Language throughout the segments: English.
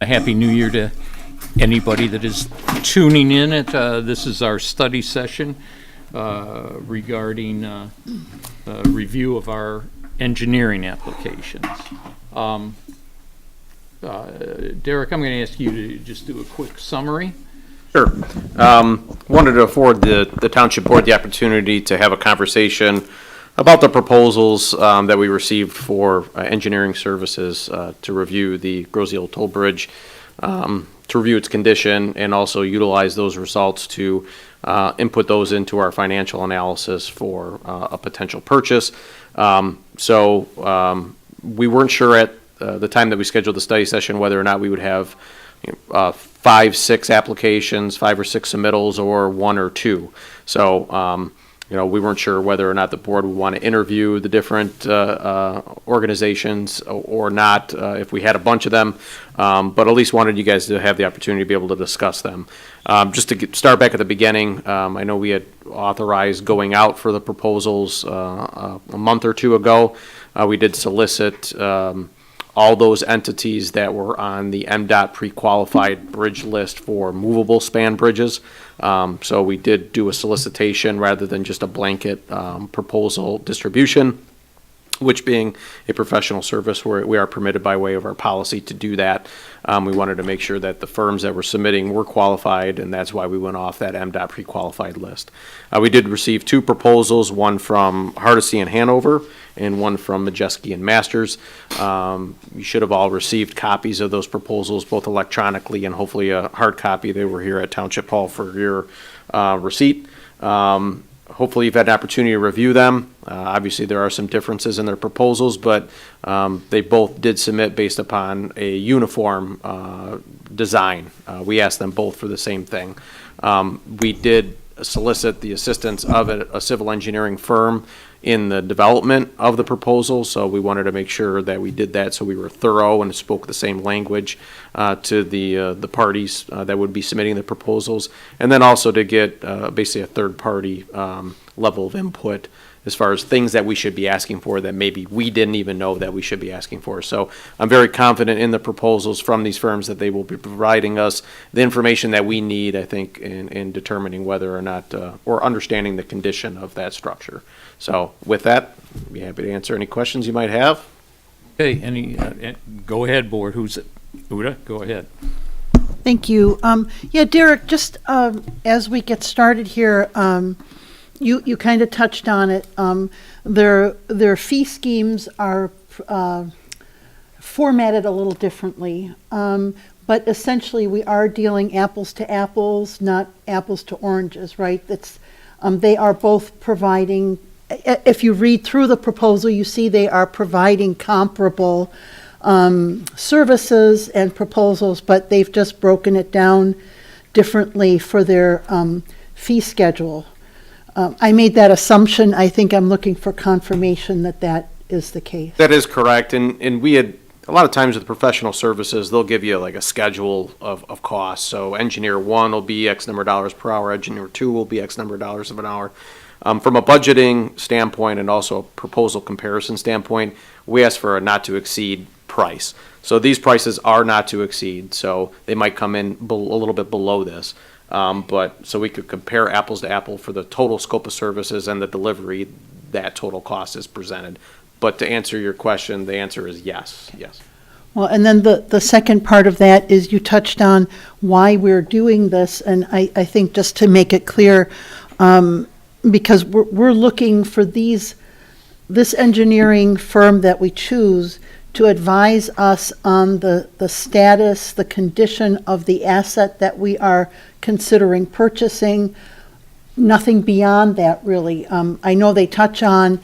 A happy new year to anybody that is tuning in. This is our study session regarding review of our engineering applications. Derek, I'm going to ask you to just do a quick summary. Sure. Wanted to afford the Township Board the opportunity to have a conversation about the proposals that we received for engineering services to review the Grosse Ile Toll Bridge, to review its condition, and also utilize those results to input those into our financial analysis for a potential purchase. So we weren't sure at the time that we scheduled the study session whether or not we would have 5, 6 applications, 5 or 6 submittals, or 1 or 2. So we weren't sure whether or not the board would want to interview the different organizations or not, if we had a bunch of them, but at least wanted you guys to have the opportunity to be able to discuss them. Just to start back at the beginning, I know we had authorized going out for the proposals a month or 2 ago. We did solicit all those entities that were on the MDOT pre-qualified bridge list for movable span bridges. So we did do a solicitation rather than just a blanket proposal distribution, which being a professional service where we are permitted by way of our policy to do that. We wanted to make sure that the firms that were submitting were qualified, and that's why we went off that MDOT pre-qualified list. We did receive 2 proposals, one from Hardesty and Hanover, and one from Majeski and Masters. You should have all received copies of those proposals, both electronically and hopefully a hard copy. They were here at Township Hall for your receipt. Hopefully you've had an opportunity to review them. Obviously there are some differences in their proposals, but they both did submit based upon a uniform design. We asked them both for the same thing. We did solicit the assistance of a civil engineering firm in the development of the proposal, so we wanted to make sure that we did that so we were thorough and spoke the same language to the parties that would be submitting the proposals, and then also to get basically a third-party level of input as far as things that we should be asking for that maybe we didn't even know that we should be asking for. So I'm very confident in the proposals from these firms that they will be providing us the information that we need, I think, in determining whether or not, or understanding the condition of that structure. So with that, I'd be happy to answer any questions you might have. Okay, go ahead, board. Who's it? Uda, go ahead. Thank you. Yeah, Derek, just as we get started here, you kind of touched on it. Their fee schemes are formatted a little differently, but essentially we are dealing apples to apples, not apples to oranges, right? They are both providing. If you read through the proposal, you see they are providing comparable services and proposals, but they've just broken it down differently for their fee schedule. I made that assumption. I think I'm looking for confirmation that that is the case. That is correct, and we had, a lot of times with professional services, they'll give you like a schedule of costs. So engineer 1 will be X number of dollars per hour, engineer 2 will be X number of dollars of an hour. From a budgeting standpoint and also a proposal comparison standpoint, we ask for a not to exceed price. So these prices are not to exceed, so they might come in a little bit below this. But so we could compare apples to apple for the total scope of services and the delivery, that total cost is presented. But to answer your question, the answer is yes, yes. Well, and then the second part of that is you touched on why we're doing this, and I think just to make it clear, because we're looking for this engineering firm that we choose to advise us on the status, the condition of the asset that we are considering purchasing. Nothing beyond that, really. I know they touch on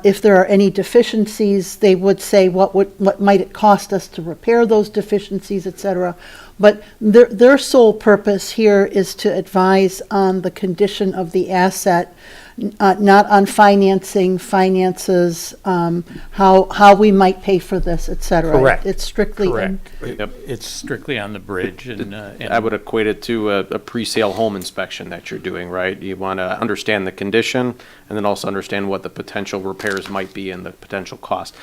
if there are any deficiencies, they would say what might it cost us to repair those deficiencies, et cetera. But their sole purpose here is to advise on the condition of the asset not on finances, how we might pay for this, et cetera. Correct. It's strictly. Correct. Yep. It's strictly on the bridge and. I would equate it to a pre-sale home inspection that you're doing, right? You want to understand the condition and then also understand what the potential repairs might be and the potential cost.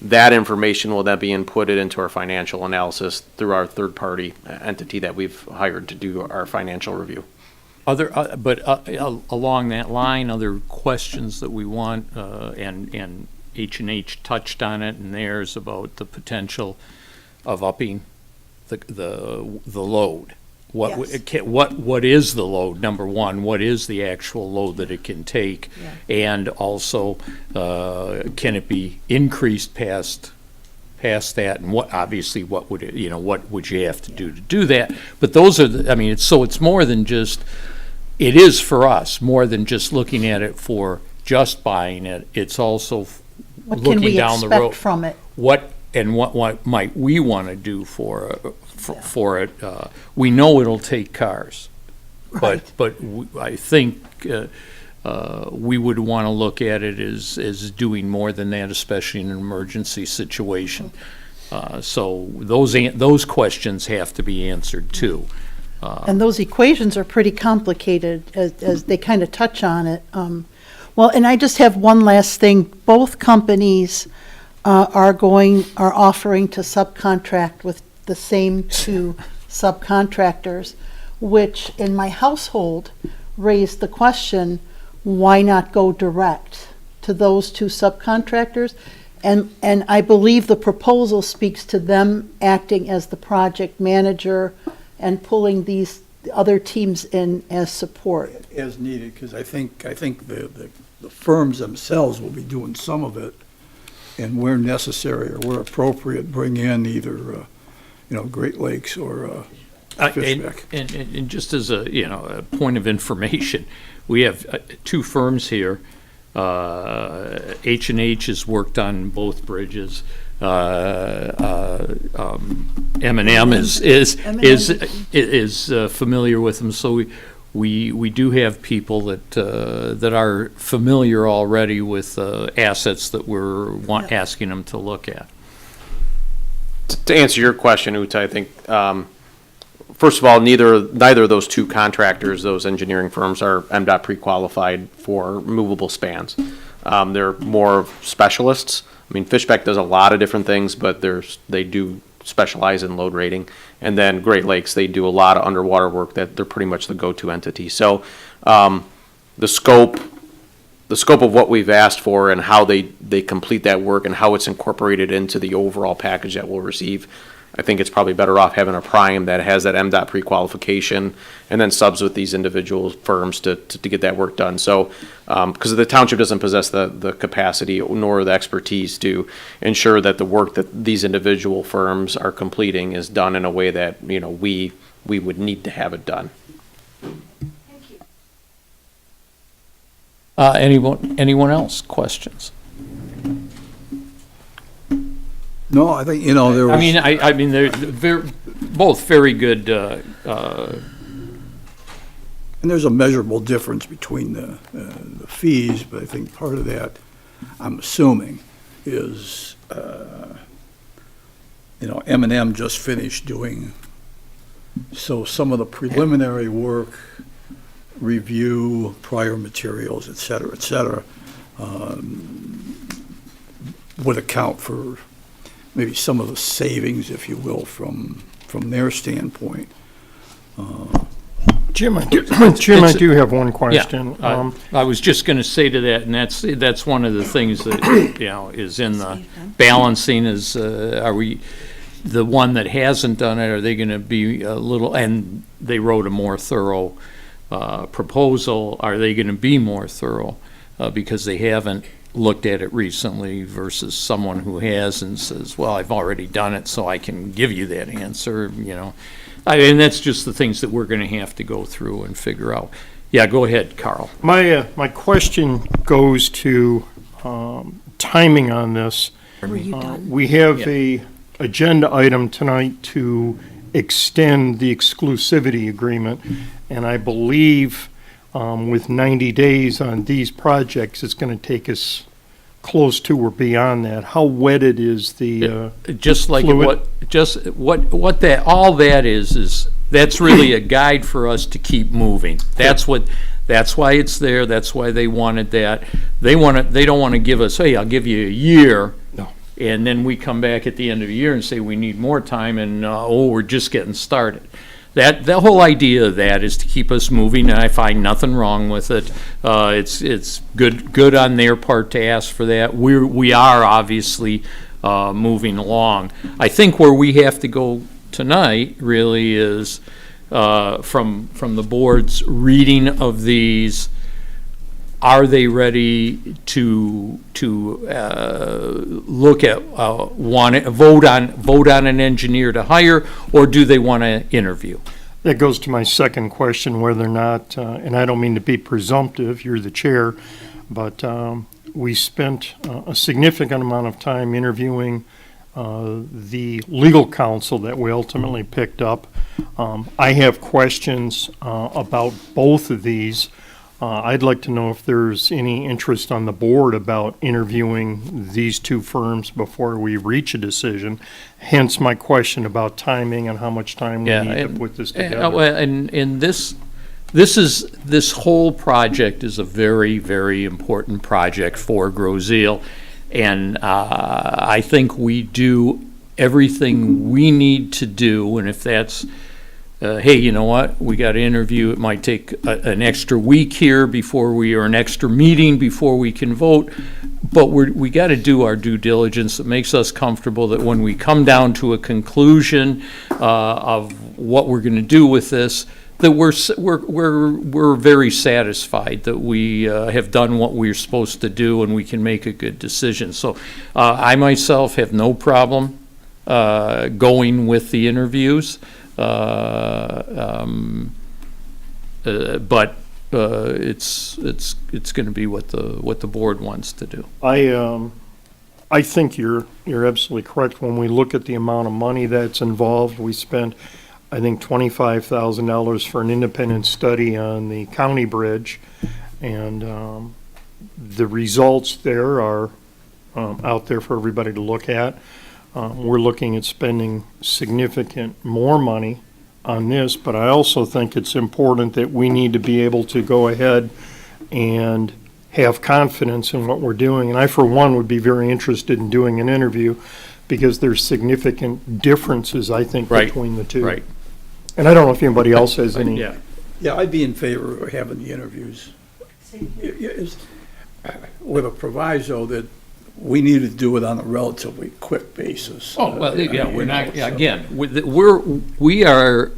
That information will then be inputted into our financial analysis through our third-party entity that we've hired to do our financial review. Along that line, other questions that we want, and H&H touched on it and theirs about the potential of upping the load. What is the load, number one? What is the actual load that it can take? Yeah. And also, can it be increased past that? And what would it, what would you have to do that? But those are, it's more than just, it is for us, more than just looking at it for just buying it. It's also What can looking we down the road. expect from it? What might we want to do for it? We know it'll take cars, Right. but I think we would want to look at it as doing more than that, especially in an emergency situation. So those questions have to be answered too. And those equations are pretty complicated as they kind of touch on it. Well, and I just have one last thing. Both companies are offering to subcontract with the same two subcontractors, which in my household raised the question, why not go direct to those two subcontractors? And I believe the proposal speaks to them acting as the project manager and pulling these other teams in as support. As needed, because I think the firms themselves will be doing some of it, and where necessary or where appropriate, bring in either, Great Lakes or Fishback. And just as a point of information, we have two firms here. H&H has worked on both bridges. M&M is familiar with them, so we do have people that are familiar already with assets that we're asking them to look at. To answer your question, Uta, I think, first of all, neither of those two contractors, those engineering firms, are MDOT pre-qualified for movable spans. They're more specialists. Fishback does a lot of different things, but they do specialize in load rating. And then Great Lakes, they do a lot of underwater work that they're pretty much the go-to entity. So the scope of what we've asked for and how they complete that work and how it's incorporated into the overall package that we'll receive, I think it's probably better off having a prime that has that MDOT pre-qualification and then subs with these individual firms to get that work done. So, because the township doesn't possess the capacity nor the expertise to ensure that the work that these individual firms are completing is done in a way that, we would need to have it done. Anyone else? Questions? No, I think, there was. They're both very good. And there's a measurable difference between the fees, but I think part of that, I'm assuming, is, M&M just finished doing, so some of the preliminary work, review, prior materials, et cetera, would account for maybe some of the savings, if you will, from their standpoint. Jim, I do have one question. Yeah, I was just going to say to that, and that's one of the things that is in the balancing is are we the one that hasn't done it? Are they going to be a little? And they wrote a more thorough proposal. Are they going to be more thorough because they haven't looked at it recently versus someone who has and says, "Well, I've already done it, so I can give you that answer." And that's just the things that we're going to have to go through and figure out. Yeah, go ahead, Carl. My question goes to timing on this. Were you done? We have a agenda item tonight to extend the exclusivity agreement, and I believe with 90 days on these projects, it's going to take us close to or beyond that. How wedded is the, Just like Fluid. what that, all that is that's really a guide for us to keep moving. That's why it's there, that's why they wanted that. They don't want to give us, hey, I'll give you a year. No. And then we come back at the end of the year and say we need more time and, we're just getting started. The whole idea of that is to keep us moving, and I find nothing wrong with it. It's good on their part to ask for that. We are obviously moving along. I think where we have to go tonight really is from the board's reading of these. Are they ready to look at vote on an engineer to hire, or do they want to interview? that goes to my second question, whether or not, and I don't mean to be presumptive, you're the chair, but we spent a significant amount of time interviewing the legal counsel that we ultimately picked up. I have questions about both of these. I'd like to know if there's any interest on the board about interviewing these two firms before we reach a decision. Hence my question about timing and how much time we need to put this together. And this whole project is a very, very important project for Grozeal. And I think we do everything we need to do, and if that's hey, you know what, we got to interview, it might take an extra week here or an extra meeting before we can vote, but we got to do our due diligence that makes us comfortable that when we come down to a conclusion of what we're going to do with this, that we're very satisfied that we have done what we're supposed to do and we can make a good decision. So I myself have no problem going with the interviews. But it's going to be what the board wants to do. I think you're absolutely correct. When we look at the amount of money that's involved, we spent, I think, $25,000 for an independent study on the county bridge, and the results there are out there for everybody to look at. We're looking at spending significant more money on this, but I also think it's important that we need to be able to go ahead and have confidence in what we're doing. And I, for one, would be very interested in doing an interview because there's significant differences, I think, between the two. Right. And I don't know if anybody else has any. Yeah. Yeah, I'd be in favor of having the interviews. With a proviso that we need to do it on a relatively quick basis. Oh, well, yeah, we're not, so- again, we are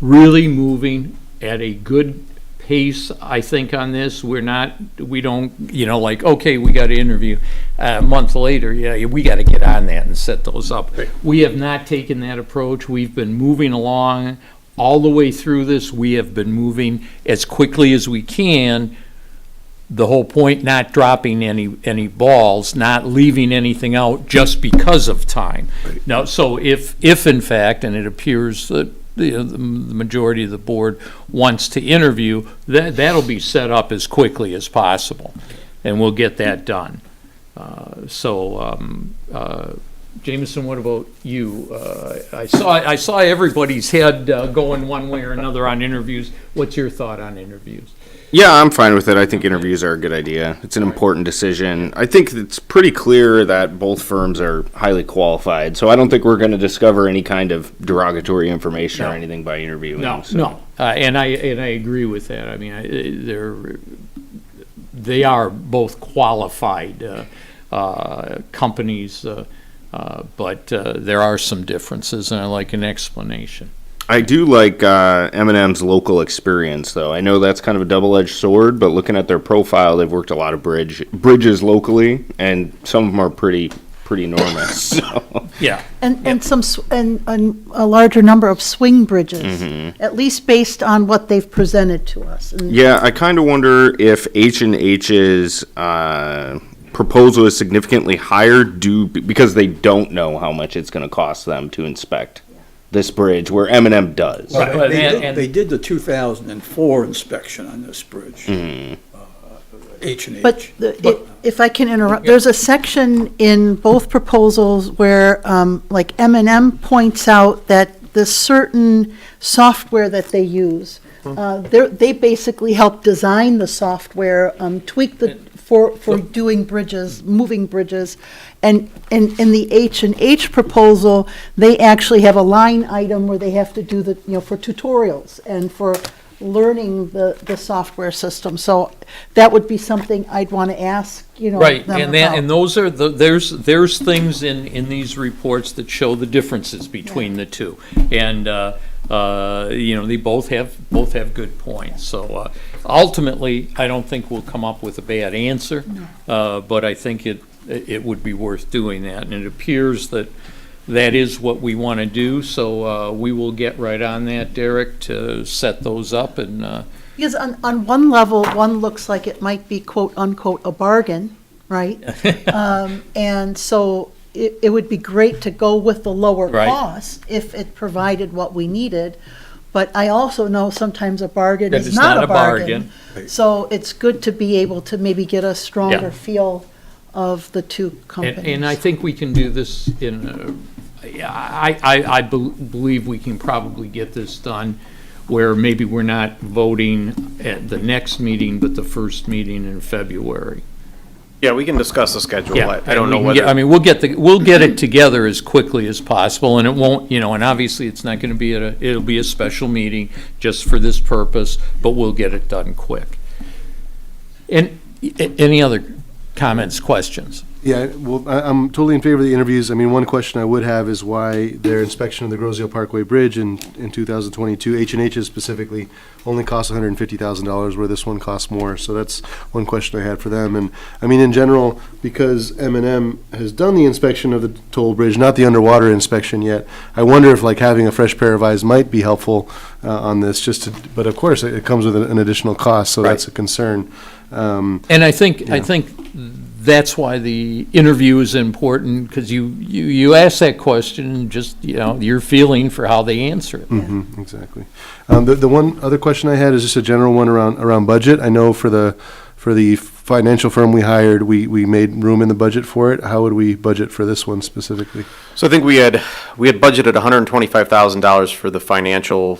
really moving at a good pace, I think, on this. We don't, like, okay, we got to interview a month later, we got to get on that and set those up. Right. We have not taken that approach. We've been moving along all the way through this. We have been moving as quickly as we can. The whole point, not dropping any balls, not leaving anything out just because of time. Right. Now, so if in fact, and it appears that the majority of the board wants to interview, that'll be set up as quickly as possible, and we'll get that done. Jameson, what about you? I saw everybody's head going one way or another on interviews. What's your thought on interviews? Yeah, I'm fine with it. I think interviews are a good idea. It's an important decision. I think it's pretty clear that both firms are highly qualified, so I don't think we're going to discover any kind of derogatory information or anything by interviewing. No. And I agree with that. I mean, they are both qualified companies, but there are some differences, and I like an explanation. I do like M&M's local experience, though. I know that's kind of a double-edged sword, but looking at their profile, they've worked a lot of bridges locally, and some of them are pretty enormous. So. Yeah. And a larger number of swing bridges, at least based on what they've presented to us. And Yeah, I kind of wonder if H&H's proposal is significantly higher because they don't know how much it's going to cost them to inspect. this bridge, where M&M does. Right. Well, And- and- They did the 2004 inspection on this bridge. H and But H. if I can interrupt, there's a section in both proposals where, like M&M points out that the certain software that they use, they basically help design the software, tweak for doing bridges, moving bridges. And in the H and H proposal, they actually have a line item where they have to do for tutorials and for learning the software system. So that would be something I'd want to ask, Right, them and about. those are there's things in these reports that show the differences between the two. And, they both have good points. So ultimately, I don't think we'll come up with a bad answer. But I think it would be worth doing that. And it appears that is what we want to do. So we will get right on that, Derek, to set those up and, Because on one level, one looks like it might be quote unquote a bargain, right? And so it would be great to go with the lower Right. cost if it provided what we needed. But I also know sometimes a bargain That is it's not not a a bargain. bargain. So it's good to be able to maybe get a stronger Yeah. feel of the two companies. And I think we can do this I believe we can probably get this done where maybe we're not voting at the next meeting, but the first meeting in February. Yeah, we can discuss the schedule. Yeah, I don't know and we can whether. we'll get it together as quickly as possible, and it won't, and obviously it's not gonna be it'll be a special meeting just for this purpose, but we'll get it done quick. And any other comments, questions? Yeah, well, I'm totally in favor of the interviews. I mean, one question I would have is why their inspection of the Groseal Parkway Bridge in 2022, H&H's specifically, only cost $150,000, where this one costs more. So that's one question I had for them. And, I mean, in general, because M&M has done the inspection of the toll bridge, not the underwater inspection yet, I wonder if, like, having a fresh pair of eyes might be helpful on this, but of course, it comes with an additional cost, so that's a concern. And I think that's why the interview is important, because you ask that question and just, your feeling for how they answer it. Mm-hmm, exactly. The one other question I had is just a general one around budget. I know for the financial firm we hired, we made room in the budget for it. How would we budget for this one specifically? So I think we had budgeted $125,000 for the financial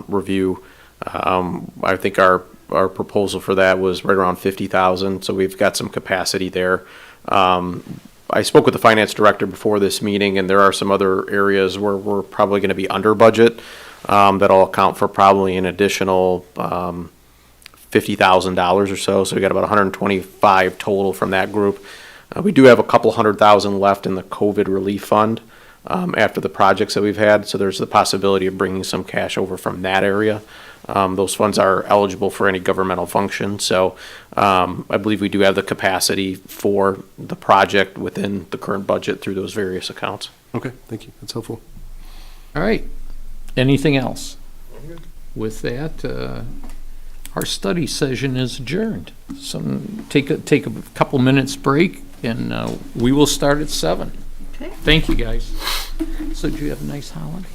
review. I think our proposal for that was right around $50,000, so we've got some capacity there. I spoke with the finance director before this meeting, and there are some other areas where we're probably going to be under budget. That'll account for probably an additional $50,000 or so. So we got about 125 total from that group. We do have a couple $100,000 left in the COVID relief fund after the projects that we've had. So there's the possibility of bringing some cash over from that area. Those funds are eligible for any governmental function. So I believe we do have the capacity for the project within the current budget through those various accounts. Okay, thank you. That's helpful. All right. Anything else? With that, our study session is adjourned. So take a couple minutes break, and we will start at 7. Okay. Thank you, guys. So do you have a nice holiday?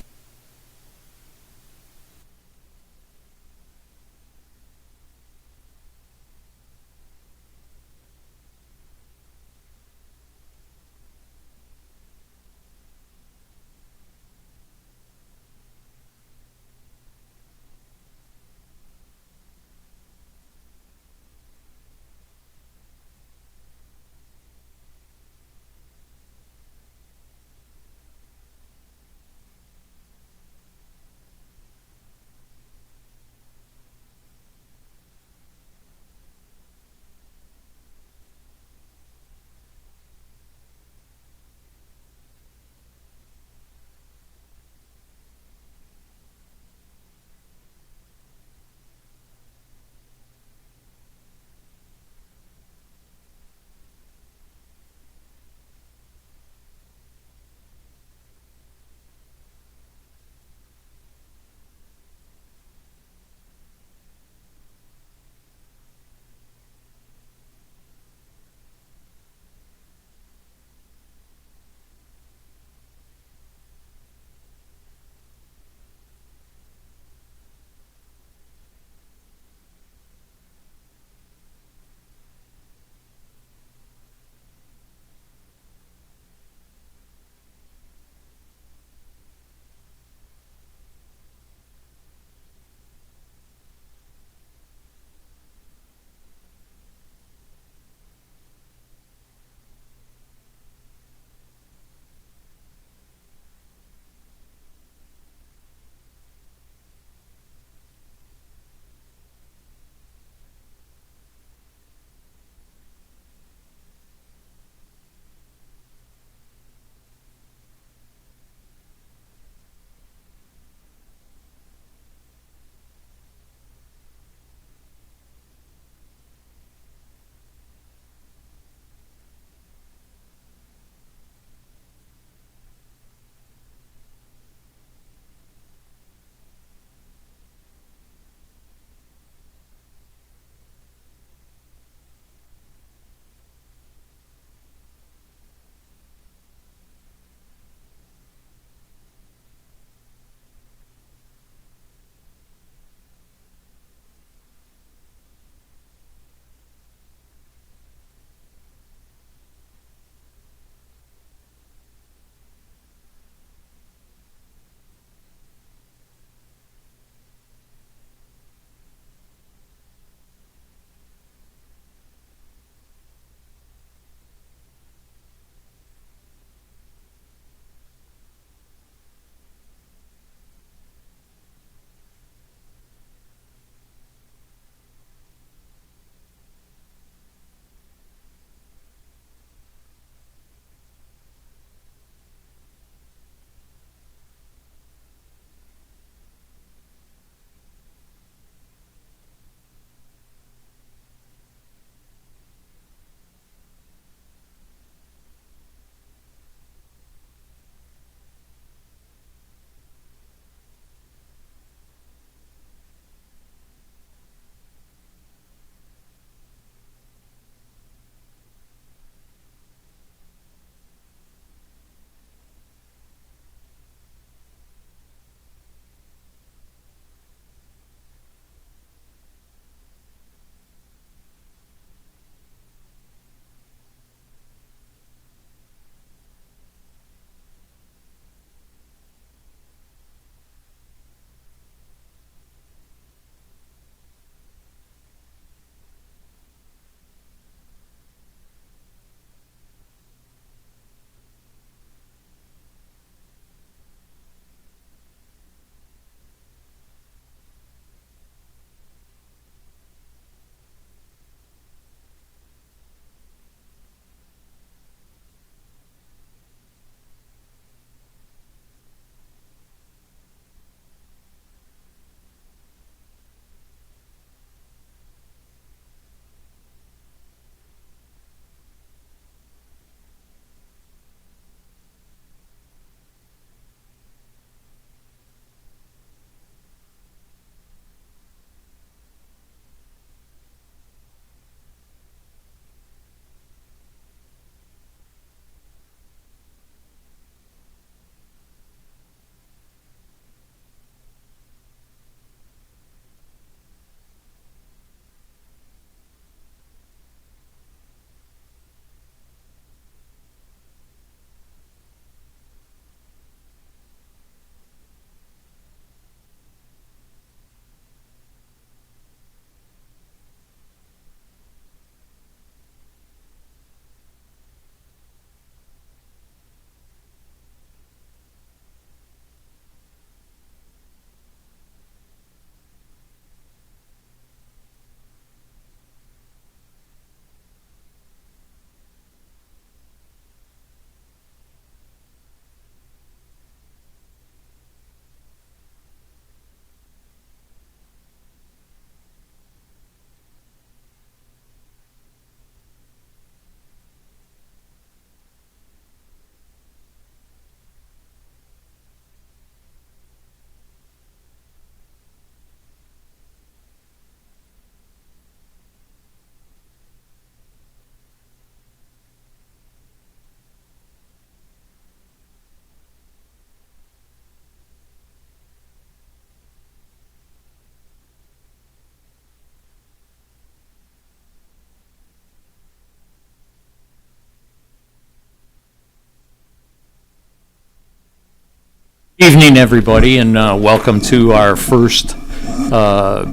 Evening, everybody, and welcome to our first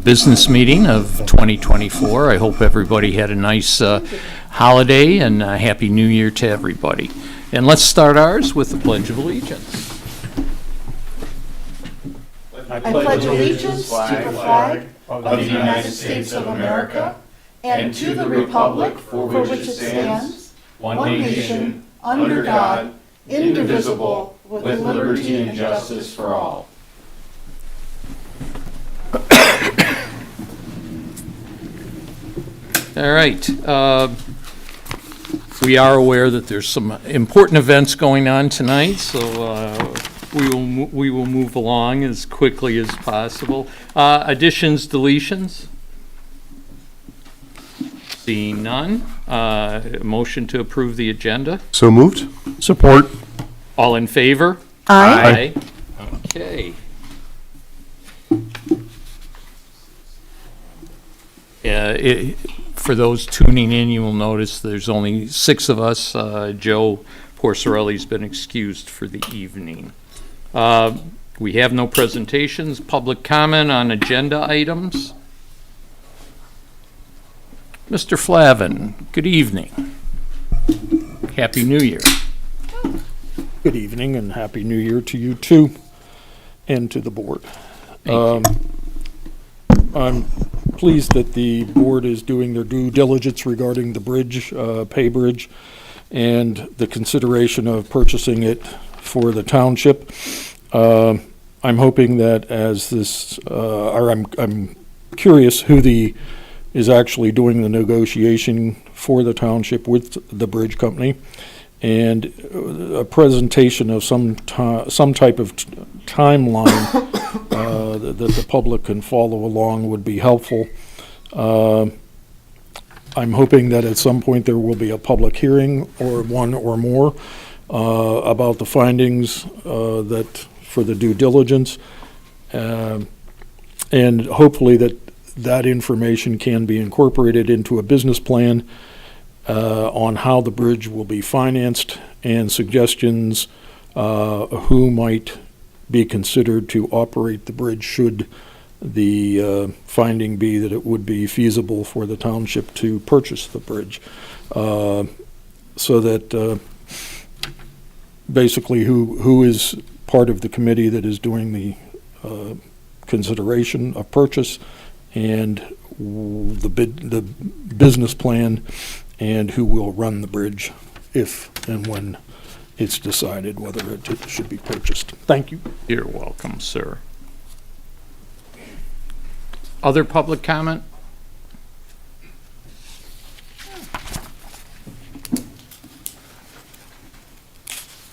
business meeting of 2024. I hope everybody had a nice holiday, and Happy New Year to everybody. And let's start ours with the Pledge of Allegiance. I pledge allegiance to the flag of the United States of America and to the republic for which it stands, one nation, under God, indivisible, with liberty and justice for all. All right. We are aware that there's some important events going on tonight, so we will move along as quickly as possible. Additions, deletions? Seeing none. Motion to approve the agenda. So moved? Support. All in favor? Aye. Okay. For those tuning in, you will notice there's only 6 of us. Joe Porcerelli's been excused for the evening. We have no presentations. Public comment on agenda items. Mr. Flavin, good evening. Happy New Year. Good evening and Happy New Year to you too, and to the board. Thank you. I'm pleased that the board is doing their due diligence regarding the bridge, Pay Bridge, and the consideration of purchasing it for the township. I'm hoping that as this, or I'm curious who is actually doing the negotiation for the township with the bridge company, and a presentation of some type of timeline that the public can follow along would be helpful. I'm hoping that at some point there will be a public hearing or one or more about the findings that for the due diligence, and hopefully that information can be incorporated into a business plan on how the bridge will be financed, and suggestions who might be considered to operate the bridge should the finding be that it would be feasible for the township to purchase the bridge. So that basically who is part of the committee that is doing the consideration of purchase, and the business plan, and who will run the bridge if and when it's decided whether it should be purchased. Thank you. You're welcome, sir. Other public comment?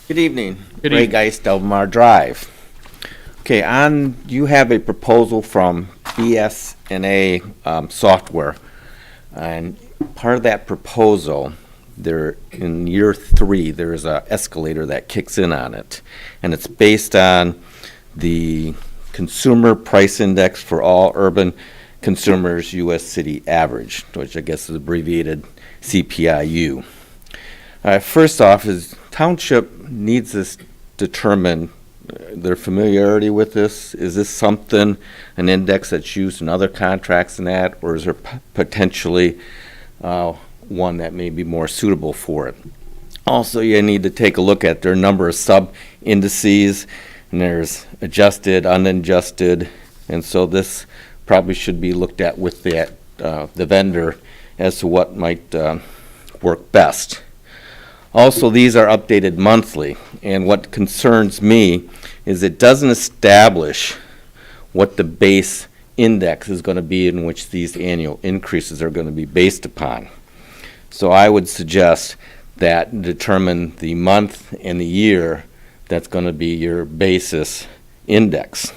Good evening. Good Ray evening. Geist, Delmar Drive. Okay, you have a proposal from BS&A software, and part of that proposal, there in year 3, there is a escalator that kicks in on it, and it's based on the Consumer Price Index for all urban consumers, U.S. city average, which I guess is abbreviated CPIU. First off, is Township needs this determine their familiarity with this. Is this something, an index that's used in other contracts and that, or is there potentially one that may be more suitable for it? Also, you need to take a look at their number of sub-indices, and there's adjusted, unadjusted, and so this probably should be looked at with the vendor as to what might work best. Also, these are updated monthly, and what concerns me is it doesn't establish what the base index is going to be in which these annual increases are going to be based upon. So I would suggest that determine the month and the year that's going to be your basis index.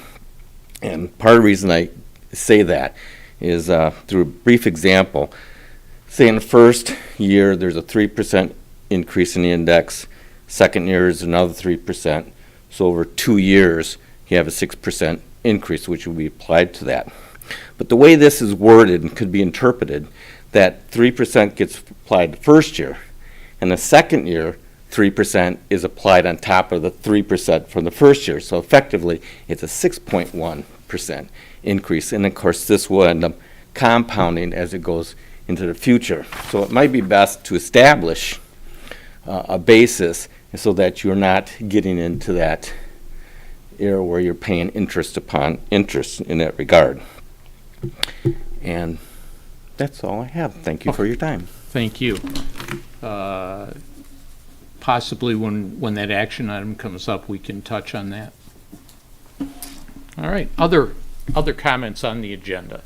And part of the reason I say that is through a brief example. Say in the first year there's a 3% increase in the index, second year is another 3%, so over 2 years you have a 6% increase which will be applied to that. But the way this is worded and could be interpreted, that 3% gets applied the first year, and the second year 3% is applied on top of the 3% from the first year. So effectively, it's a 6.1% increase. And of course, this will end up compounding as it goes into the future. So it might be best to establish a basis so that you're not getting into that area where you're paying interest upon interest in that regard. And that's all I have. Thank you for your time. Thank you. Possibly when that action item comes up, we can touch on that. All right, other comments on the agenda?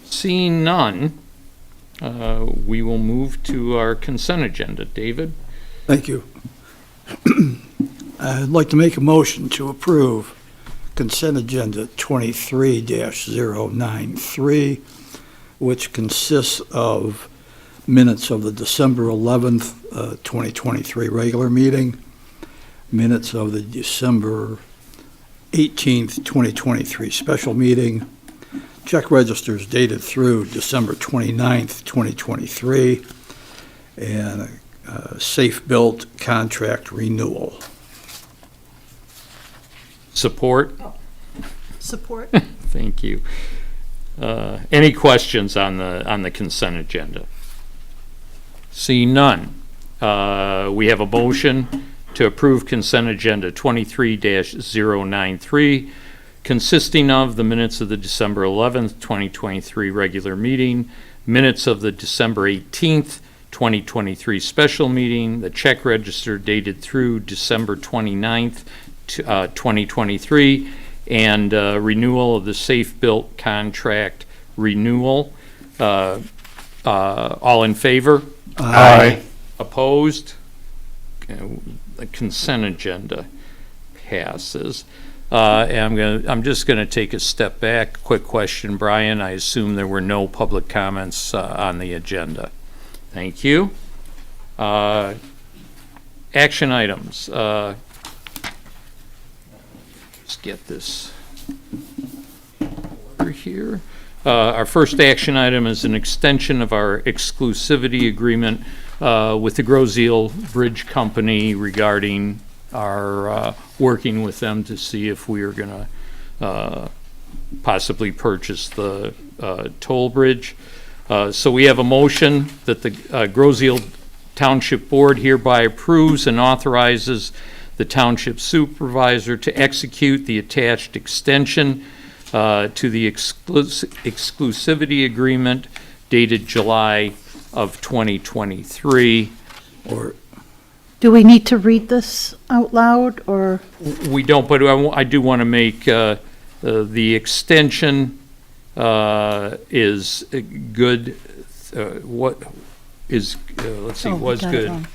Seeing none, we will move to our consent agenda. David? Thank you. I'd like to make a motion to approve consent agenda 23-093, which consists of minutes of the December 11th, 2023 regular meeting, minutes of the December 18th, 2023 special meeting, check registers dated through December 29th, 2023, and SAFEbuilt contract renewal. Support? Support. Thank you. Any questions on the consent agenda? See none. We have a motion to approve consent agenda 23-093, consisting of the minutes of the December 11th, 2023 regular meeting, minutes of the December 18th, 2023 special meeting, the check register dated through December 29th, 2023, and renewal of the SAFEbuilt contract renewal. All in favor? Aye. Opposed? The consent agenda passes. And I'm just gonna take a step back. Quick question, Brian. I assume there were no public comments on the agenda. Thank you. Action items. Let's get this over here. Our first action item is an extension of our exclusivity agreement with the Groseal Bridge Company regarding our working with them to see if we are going to possibly purchase the toll bridge. So we have a motion that the Groseal Township Board hereby approves and authorizes the Township Supervisor to execute the attached extension to the exclusivity agreement dated July of 2023. Or Do we need to read this out loud, or? We don't, but I do want to make the extension is good. What is, let's see, Oh, we was got it good wrong.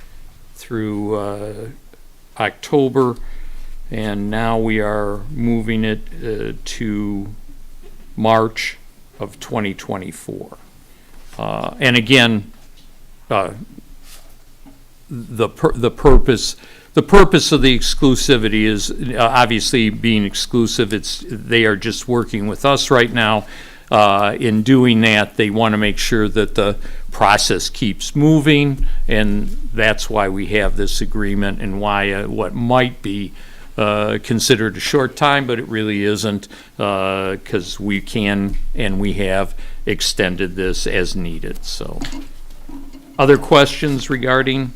through October, and now we are moving it to March of 2024. And again, the purpose of the exclusivity is obviously being exclusive. They are just working with us right now. In doing that, they want to make sure that the process keeps moving, and that's why we have this agreement, and why what might be considered a short time, but it really isn't, because we can and we have extended this as needed. So, other questions regarding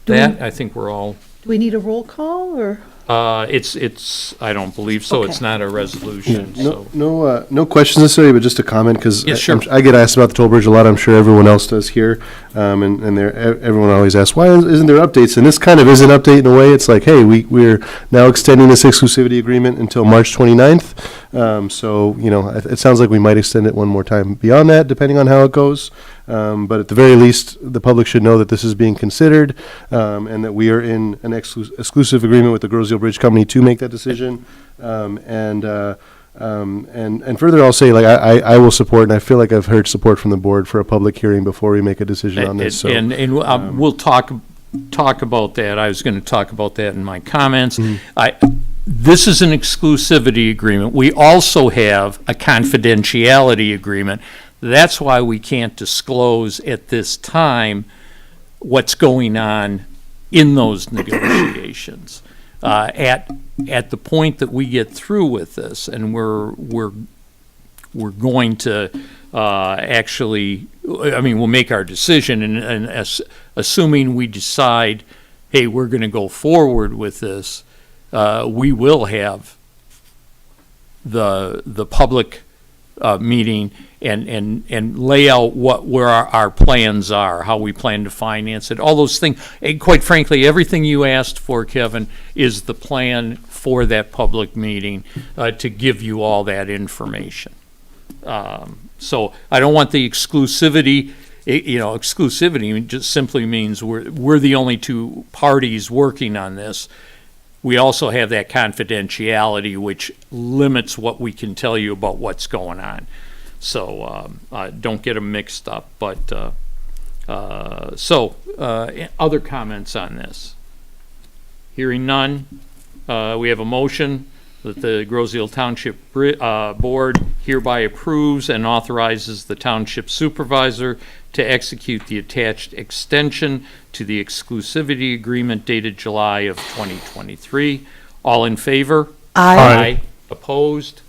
that? I think we're all. Do we need a roll call, or? It's, I don't believe so. It's Okay. not a resolution, so. No questions necessarily, but just a comment, because Yeah, sure. I get asked about the toll bridge a lot. I'm sure everyone else does here. And everyone always asks, why isn't there updates? And this kind of is an update in a way. It's like, hey, we're now extending this exclusivity agreement until March 29th. So, it sounds like we might extend it one more time beyond that, depending on how it goes. But at the very least, the public should know that this is being considered, and that we are in an exclusive agreement with the Groseal Bridge Company to make that decision. And further, I'll say, like, I will support, and I feel like I've heard support from the board for a public hearing before we make a decision on this. So, We'll talk about that. I was going to talk about that in my comments. This is an exclusivity agreement. We also have a confidentiality agreement That's why we can't disclose at this time what's going on in those negotiations. At the point that we get through with this, and we're going to actually, I mean, we'll make our decision, and assuming we decide, hey, we're going to go forward with this, we will have the public meeting and lay out where our plans are, how we plan to finance it, all those things. And quite frankly, everything you asked for, Kevin, is the plan for that public meeting to give you all that information. So I don't want the exclusivity. Exclusivity just simply means we're the only two parties working on this. We also have that confidentiality, which limits what we can tell you about what's going on. So don't get them mixed up. But other comments on this? Hearing none, we have a motion that the Groseal Township Board hereby approves and authorizes the Township Supervisor to execute the attached extension to the exclusivity agreement dated July of 2023. All in favor? Aye. Opposed?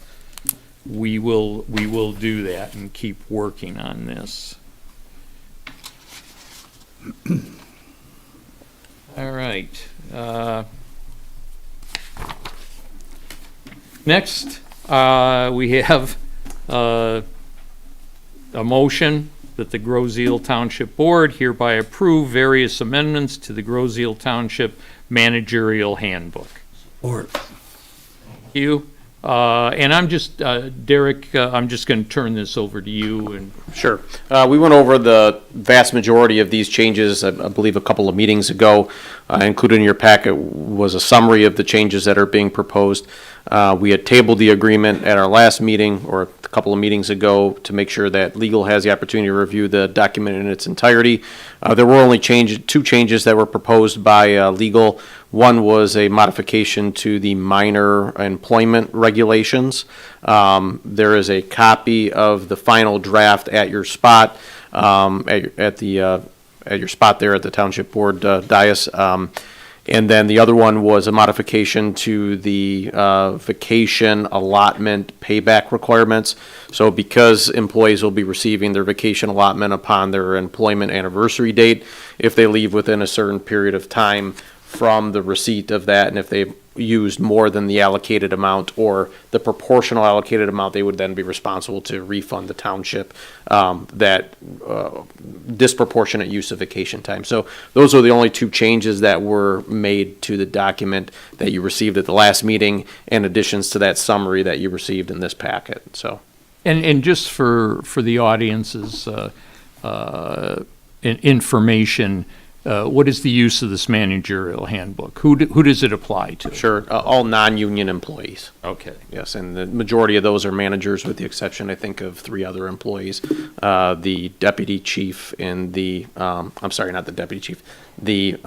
We will do that and keep working on this. All right. Next, we have a motion that the Groseal Township Board hereby approve various amendments to the Groseal Township Managerial Handbook. Or, Thank you. And I'm just, Derek, I'm just going to turn this over to you. And Sure. We went over the vast majority of these changes, I believe, a couple of meetings ago. Included in your packet was a summary of the changes that are being proposed. We had tabled the agreement at our last meeting, or a couple of meetings ago, to make sure that legal has the opportunity to review the document in its entirety. There were only two changes that were proposed by legal. One was a modification to the minor employment regulations. There is a copy of the final draft at your spot, at your spot there at the Township Board dais. And then the other one was a modification to the vacation allotment payback requirements. So because employees will be receiving their vacation allotment upon their employment anniversary date, if they leave within a certain period of time from the receipt of that, and if they've used more than the allocated amount or the proportional allocated amount, they would then be responsible to refund the township that disproportionate use of vacation time. So those are the only two changes that were made to the document that you received at the last meeting, in additions to that summary that you received in this packet. So, and just for the audience's information, what is the use of this managerial handbook? Who does it apply to? sure, all non-union employees. Okay. Yes, and the majority of those are managers, with the exception, I think, of 3 other employees. The deputy chief and the, I'm sorry, not the deputy chief, the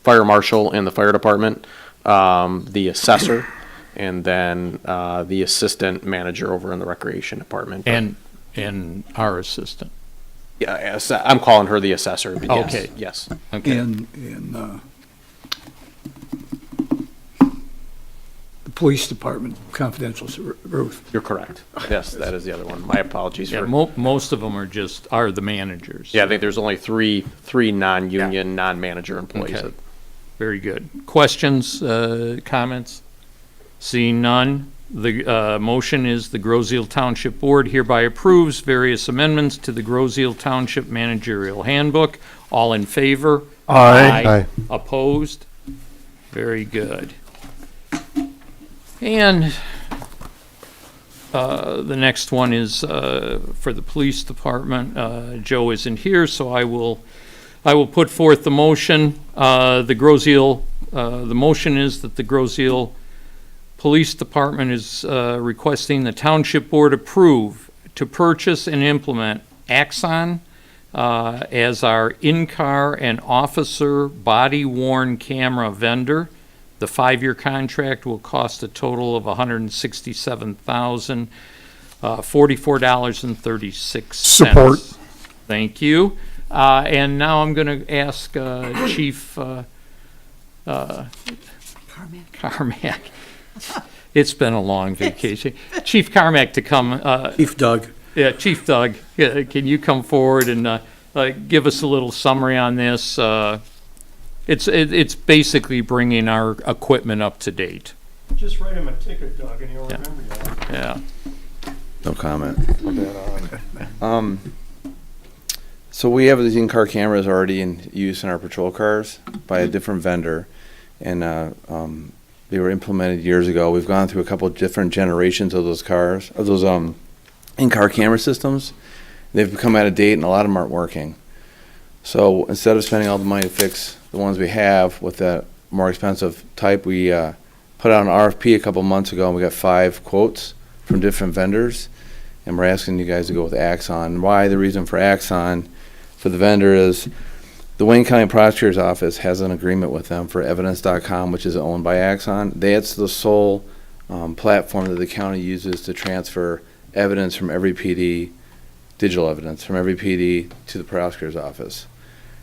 fire marshal in the fire department, the assessor, and then the assistant manager over in the recreation department. And our assistant. Yeah, I'm calling her the assessor. But yes, Okay. Yes. Okay. and the police department, confidential, Ruth. You're correct. Yes, that is the other one. My apologies Yeah, for. most of them are the managers. Yeah, I think there's only three non-union, non-manager employees. Okay. Very good. Questions, comments? Seeing none, the motion is the Groseal Township Board hereby approves various amendments to the Groseal Township Managerial Handbook. All in favor? Aye. Aye. Opposed? Very good. And the next one is for the police department. Joe isn't here, so I will put forth the motion. The motion is that the Groseal Police Department is requesting the Township Board approve to purchase and implement Axon as our in-car and officer body-worn camera vendor. The 5-year contract will cost a total of $167,000. $44.36. Support. Thank you. And now I'm going to ask Chief Carmack. It's been a long vacation. Chief Carmack to come. Chief Doug. Yeah, Chief Doug, can you come forward and give us a little summary on this? It's basically bringing our equipment up to date. Just write him a ticket, Doug, and he'll remember you. Yeah. No comment. So we have these in-car cameras already in use in our patrol cars by a different vendor, and they were implemented years ago. We've gone through a couple of different generations of those cars, of those in-car camera systems. They've become out of date, and a lot of them aren't working. So instead of spending all the money to fix the ones we have with that more expensive type, we put out an RFP a couple months ago, and we got 5 quotes from different vendors, and we're asking you guys to go with Axon. Why? The reason for Axon for the vendor is the Wayne County Prosecutor's Office has an agreement with them for evidence.com, which is owned by Axon. That's the sole platform that the county uses to transfer evidence from every PD, digital evidence from every PD to the prosecutor's office.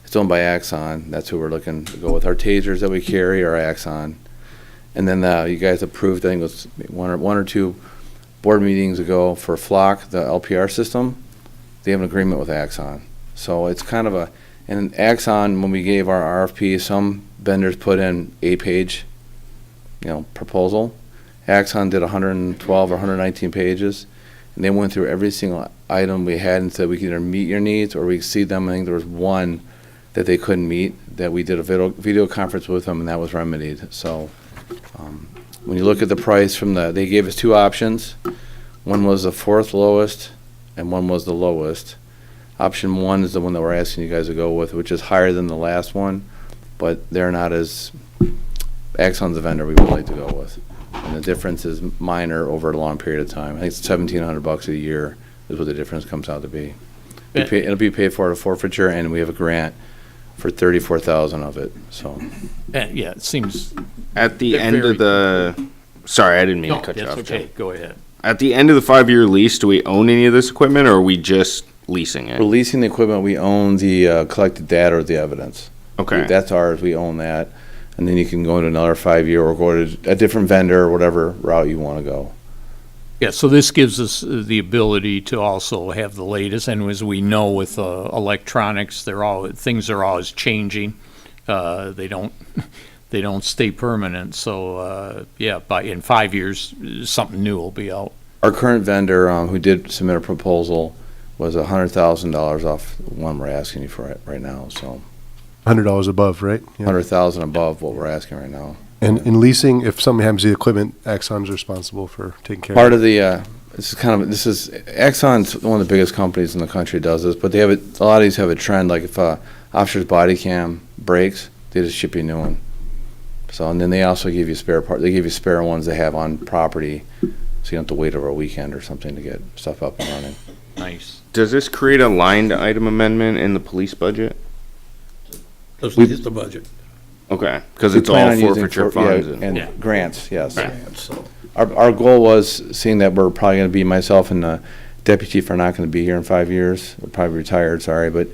It's owned by Axon. That's who we're looking to go with. Our tasers that we carry are Axon. And then you guys approved, I think it was one or two board meetings ago for Flock, the LPR system. They have an agreement with Axon. So it's kind of and Axon, when we gave our RFP, some vendors put in 8-page, proposal. Axon did 112 or 119 pages, and they went through every single item we had and said we could either meet your needs or we exceed them. I think there was one that they couldn't meet that we did a video conference with them, and that was remedied. So when you look at the price they gave us 2 options. One was the 4th lowest, and one was the lowest. Option 1 is the one that we're asking you guys to go with, which is higher than the last one, but they're not as, Axon's the vendor we would like to go with. And the difference is minor over a long period of time. I think it's $1,700 a year is what the difference comes out to be. It'll be paid for at a forfeiture, and we have a grant for $34,000 of it, so. Yeah, it seems. At the They're end very- of the, sorry, I didn't mean No, to cut you that's off, okay. Joe. Go ahead. At the end of the 5-year lease, do we own any of this equipment, or are we just leasing it? We're leasing the equipment, we own the collected data or the evidence. Okay. That's ours, we own that. And then you can go into another 5-year or go to a different vendor or whatever route you want to go. Yeah, so this gives us the ability to also have the latest, and as we know with electronics, things are always changing. They don't stay permanent, so, in 5 years, something new will be out. Our current vendor, who did submit a proposal, was $100,000 off the one we're asking you for it right now, so. $100 above, right? Yeah. 100,000 above what we're asking right now. And in leasing, if something happens to the equipment, Axon's responsible for taking care Part of it. of Axon's one of the biggest companies in the country does this, but they have a lot of these have a trend, like if a officer's body cam breaks, they just ship you a new one. So, and then they also give you they give you spare ones they have on property, so you don't have to wait over a weekend or something to get stuff up and running. Nice. Does this create a line item amendment in the police budget? Let's use the budget. Okay, because We it's plan all on using forfeiture funds. and Yeah. grants, yes. And so, Our goal was, seeing that we're probably gonna be, myself and the deputy chief are not gonna be here in 5 years, we're probably retired, sorry, but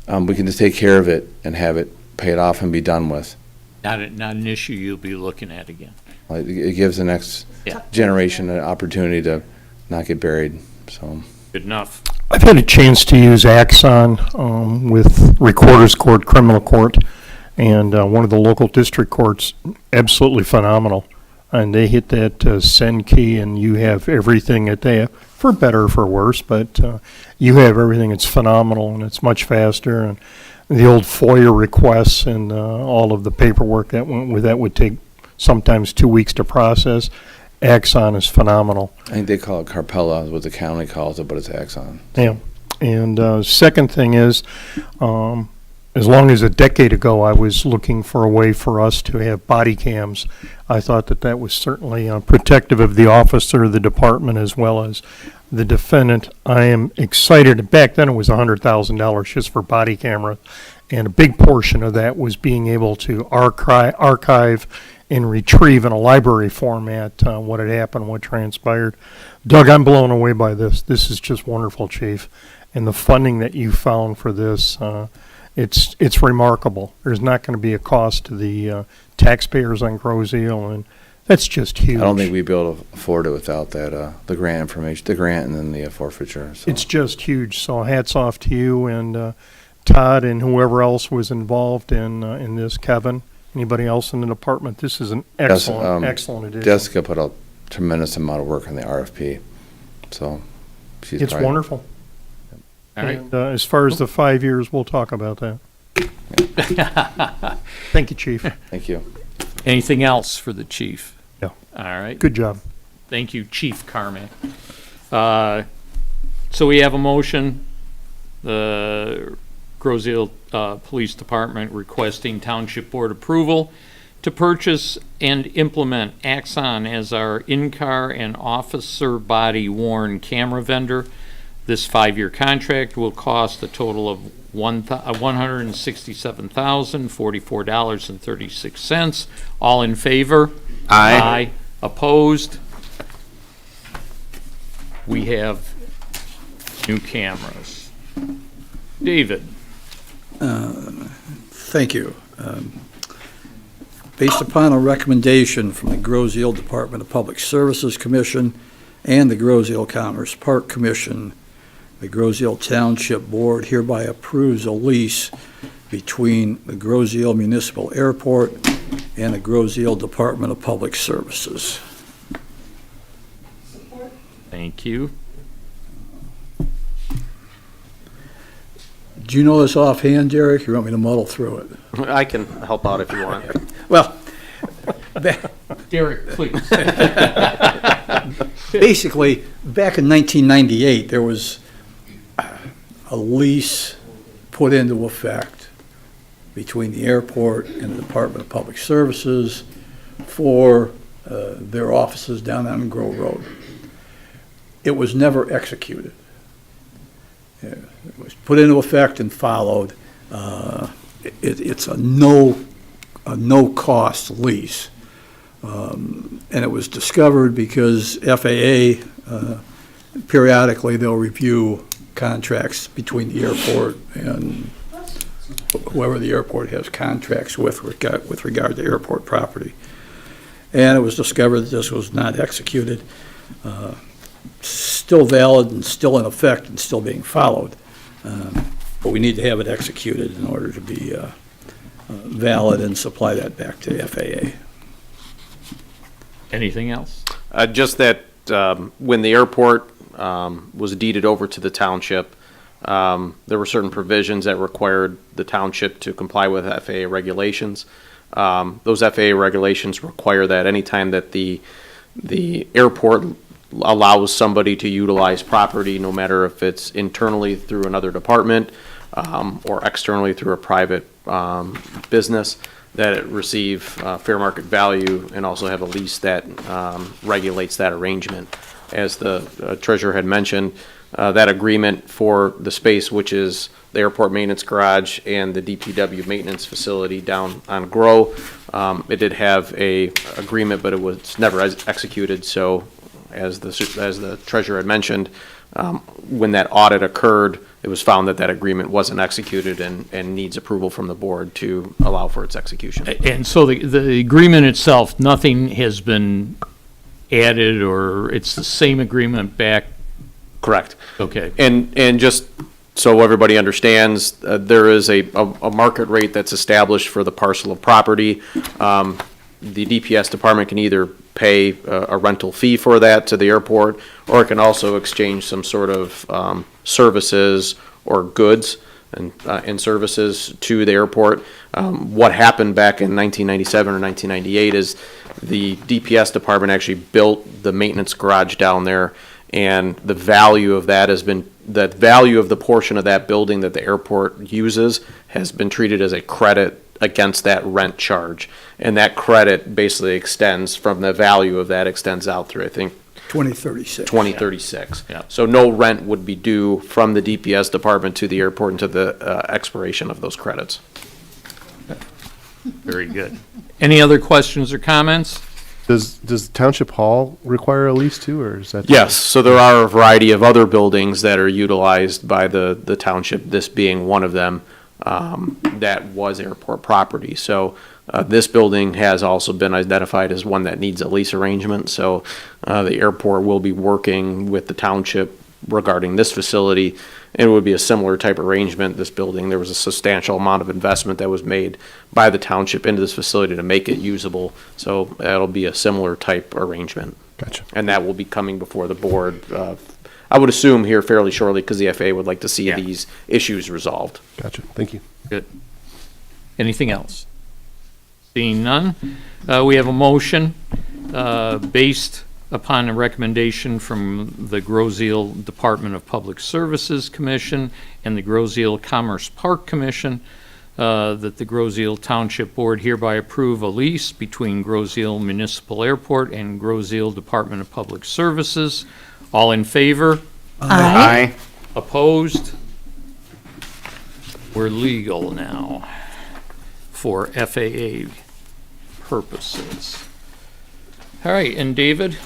we can just take care of it and have it paid off and be done with. Not an issue you'll be looking at again. It gives the next Yeah. generation an opportunity to not get buried, so. Good enough. I've had a chance to use Axon with Recorder's Court, Criminal Court, and one of the local district courts, absolutely phenomenal. And they hit that send key, and you have everything that they have, for better or for worse, but you have everything. It's phenomenal, and it's much faster. And the old FOIA requests and all of the paperwork that went with that would take sometimes 2 weeks to process. Axon is phenomenal. I think they call it Carpella, is what the county calls it, but it's Axon. Yeah, and second thing is, as long as a decade ago, I was looking for a way for us to have body cams. I thought that was certainly protective of the officer, the department, as well as the defendant. I am excited. Back then, it was $100,000 just for body camera, and a big portion of that was being able to archive and retrieve in a library format what had happened, what transpired. Doug, I'm blown away by this. This is just wonderful, Chief. And the funding that you found for this, it's remarkable. There's not going to be a cost to the taxpayers on Groseal, and that's just huge. I don't think we'd be able to afford it without that, the grant information, the grant and then the forfeiture, so. It's just huge. So hats off to you and Todd and whoever else was involved in this, Kevin. Anybody else in the department? This is an excellent, excellent addition. Jessica put a tremendous amount of work on the RFP, so she's It's probably- wonderful. All right. And as far as the 5 years, we'll talk about that. Thank you, Chief. Thank you. Anything else for the chief? No. All right. Good job. Thank you, Chief Carmack. So we have a motion, the Groseal Police Department requesting Township Board approval to purchase and implement Axon as our in-car and officer body worn camera vendor. This 5-year contract will cost a total of $167,044.36. All in favor? Aye. Opposed? We have new cameras. David? Thank you. Based upon a recommendation from the Groseal Department of Public Services Commission and the Groseal Commerce Park Commission, the Groseal Township Board hereby approves a lease between the Groseal Municipal Airport and the Groseal Department of Public Services. Thank you. Do you know this offhand, Derek? You want me to muddle through it? I can help out if you want. Well, Derek, please. basically, back in 1998, there was a lease put into effect between the airport and the Department of Public Services for their offices down on Grove Road. It was never executed. It was put into effect and followed. It's a no-cost lease. And it was discovered because FAA, periodically, they'll review contracts between the airport and whoever the airport has contracts with regard to airport property. And it was discovered that this was not executed, still valid and still in effect and still being followed. But we need to have it executed in order to be valid and supply that back to FAA. Anything else? Just that when the airport was deeded over to the township, there were certain provisions that required the township to comply with FAA regulations. Those FAA regulations require that anytime that the airport allows somebody to utilize property, no matter if it's internally through another department or externally through a private business, that it receive fair market value and also have a lease that regulates that arrangement. As the treasurer had mentioned, that agreement for the space, which is the airport maintenance garage and the DPW maintenance facility down on Grow, it did have a agreement, but it was never executed. So, as the treasurer had mentioned, when that audit occurred, it was found that that agreement wasn't executed and needs approval from the board to allow for its execution. And so the agreement itself, nothing has been added, or it's the same agreement back? Correct. Okay. And just so everybody understands, there is a market rate that's established for the parcel of property. The DPS department can either pay a rental fee for that to the airport, or it can also exchange some sort of services or goods and services to the airport. What happened back in 1997 or 1998 is the DPS department actually built the maintenance garage down there, and the value of that has been, the value of the portion of that building that the airport uses has been treated as a credit against that rent charge. And that credit basically extends from the value of that extends out through, I think, 2036. 2036. Yeah. So no rent would be due from the DPS department to the airport until the expiration of those credits. Very good. Any other questions or comments? Does Township Hall require a lease too, or is that? Yes, so there are a variety of other buildings that are utilized by the township, this being one of them, that was airport property. So this building has also been identified as one that needs a lease arrangement. So the airport will be working with the township regarding this facility. And it would be a similar type arrangement. This building, there was a substantial amount of investment that was made by the township into this facility to make it usable. So that'll be a similar type arrangement. Gotcha. And that will be coming before the board, I would assume here fairly shortly, because the FAA would like to see these issues resolved. Gotcha. Thank you. Good. Anything else? Seeing none, we have a motion based upon a recommendation from the Groseal Department of Public Services Commission and the Groseal Commerce Park Commission, that the Groseal Township Board hereby approve a lease between Groseal Municipal Airport and Groseal Department of Public Services. All in favor? Aye. Opposed? We're legal now for FAA purposes. All right, and David?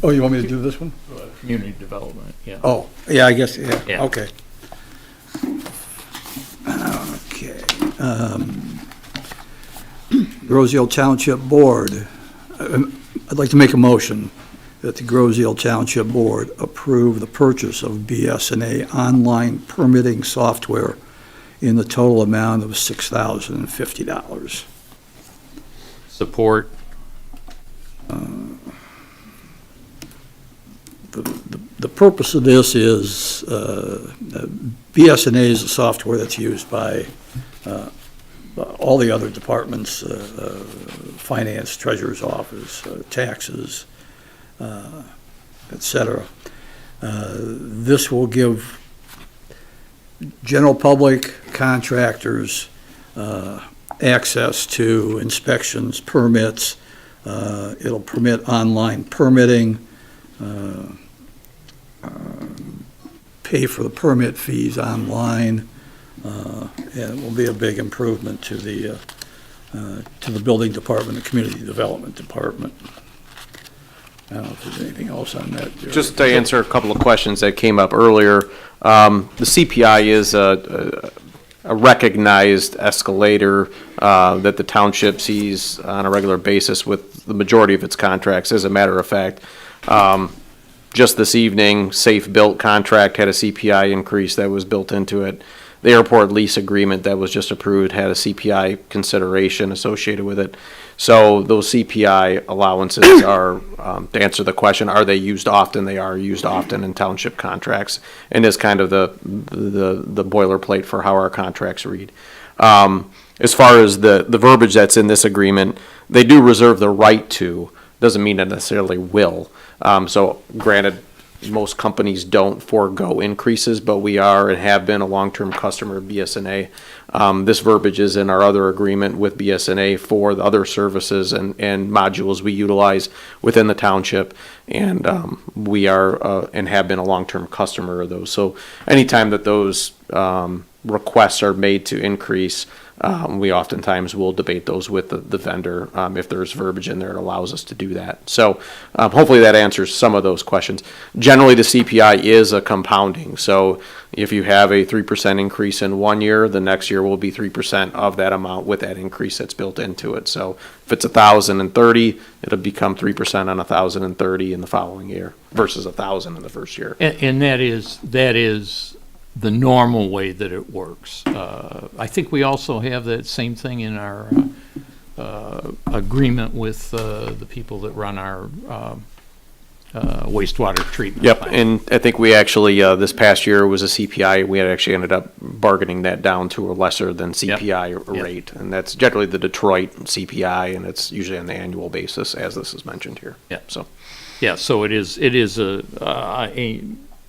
Oh, you want me to do this one? Community development, yeah. Oh, yeah, I guess, yeah, Yeah. okay. Okay. Groseal Township Board, I'd like to make a motion that the Groseal Township Board approve the purchase of BS&A online permitting software in the total amount of $6,050. Support. The purpose of this is, BS&A is a software that's used by all the other departments, finance, treasurer's office, taxes, et cetera. This will give general public contractors access to inspections, permits. It'll permit online permitting, pay for the permit fees online, and it will be a big improvement to the building department, the community development department. I don't know if there's anything else on that. Jerry. Just to answer a couple of questions that came up earlier, the CPI is a recognized escalator that the township sees on a regular basis with the majority of its contracts. As a matter of fact, just this evening, SAFEbuilt contract had a CPI increase that was built into it. The airport lease agreement that was just approved had a CPI consideration associated with it. So those CPI allowances are, to answer the question, are they used often? They are used often in township contracts, and is kind of the boilerplate for how our contracts read. As far as the verbiage that's in this agreement, they do reserve the right to, doesn't mean it necessarily will. So granted, most companies don't forego increases, but we are and have been a long-term customer of BS&A. This verbiage is in our other agreement with BS&A for the other services and modules we utilize within the township, and we are and have been a long-term customer of those. So anytime that those requests are made to increase, we oftentimes will debate those with the vendor if there's verbiage in there that allows us to do that. So hopefully that answers some of those questions. Generally, the CPI is a compounding. So if you have a 3% increase in 1 year, the next year will be 3% of that amount with that increase that's built into it. So if it's 1,030, it'll become 3% on 1,030 in the following year versus 1,000 in the first year. And that is the normal way that it works. I think we also have that same thing in our agreement with the people that run our wastewater treatment. Yep, plant. and I think we actually, this past year was a CPI, we had actually ended up bargaining that down to a lesser than CPI rate. And that's generally the Detroit CPI, and it's usually on the annual basis, as this is mentioned here. Yeah. So, Yeah, so it is a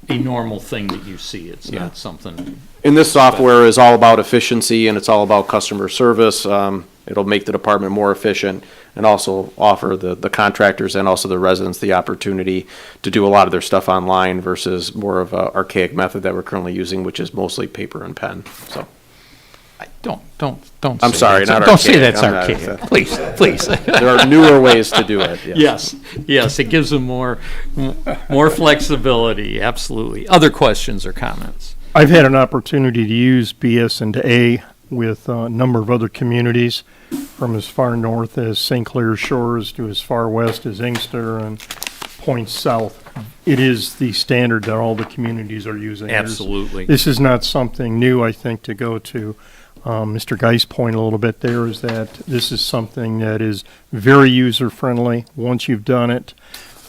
normal thing that you see. It's not something. and this software is all about efficiency, and it's all about customer service. It'll make the department more efficient and also offer the contractors and also the residents the opportunity to do a lot of their stuff online versus more of a archaic method that we're currently using, which is mostly paper and pen. So, Don't I'm say sorry, that's- not Don't say archaic. that's I'm not- archaic, please, please. There are newer ways to do it, yes. Yes, it gives them more flexibility, absolutely. Other questions or comments? I've had an opportunity to use BS and A with a number of other communities, from as far north as St. Clair Shores to as far west as Inkster and points south. It is the standard that all the communities are using. Absolutely. This is not something new, I think, to go to Mr. Geist's point a little bit there, is that this is something that is very user-friendly. Once you've done it,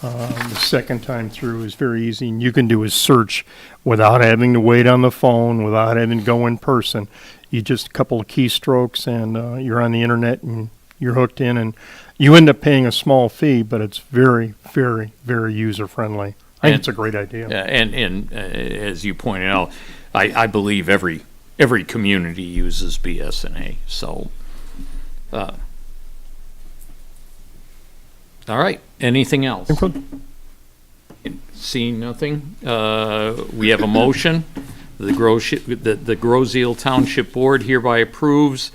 the second time through is very easy, and you can do a search without having to wait on the phone, without having to go in person. You just a couple of keystrokes, and you're on the internet, and you're hooked in, and you end up paying a small fee, but it's very, very, very user-friendly. I think it's a great idea. Yeah, and as you pointed out, I believe every community uses BSNA, so. All right, anything else? Seeing nothing, we have a motion. The Groseal Township Board hereby approves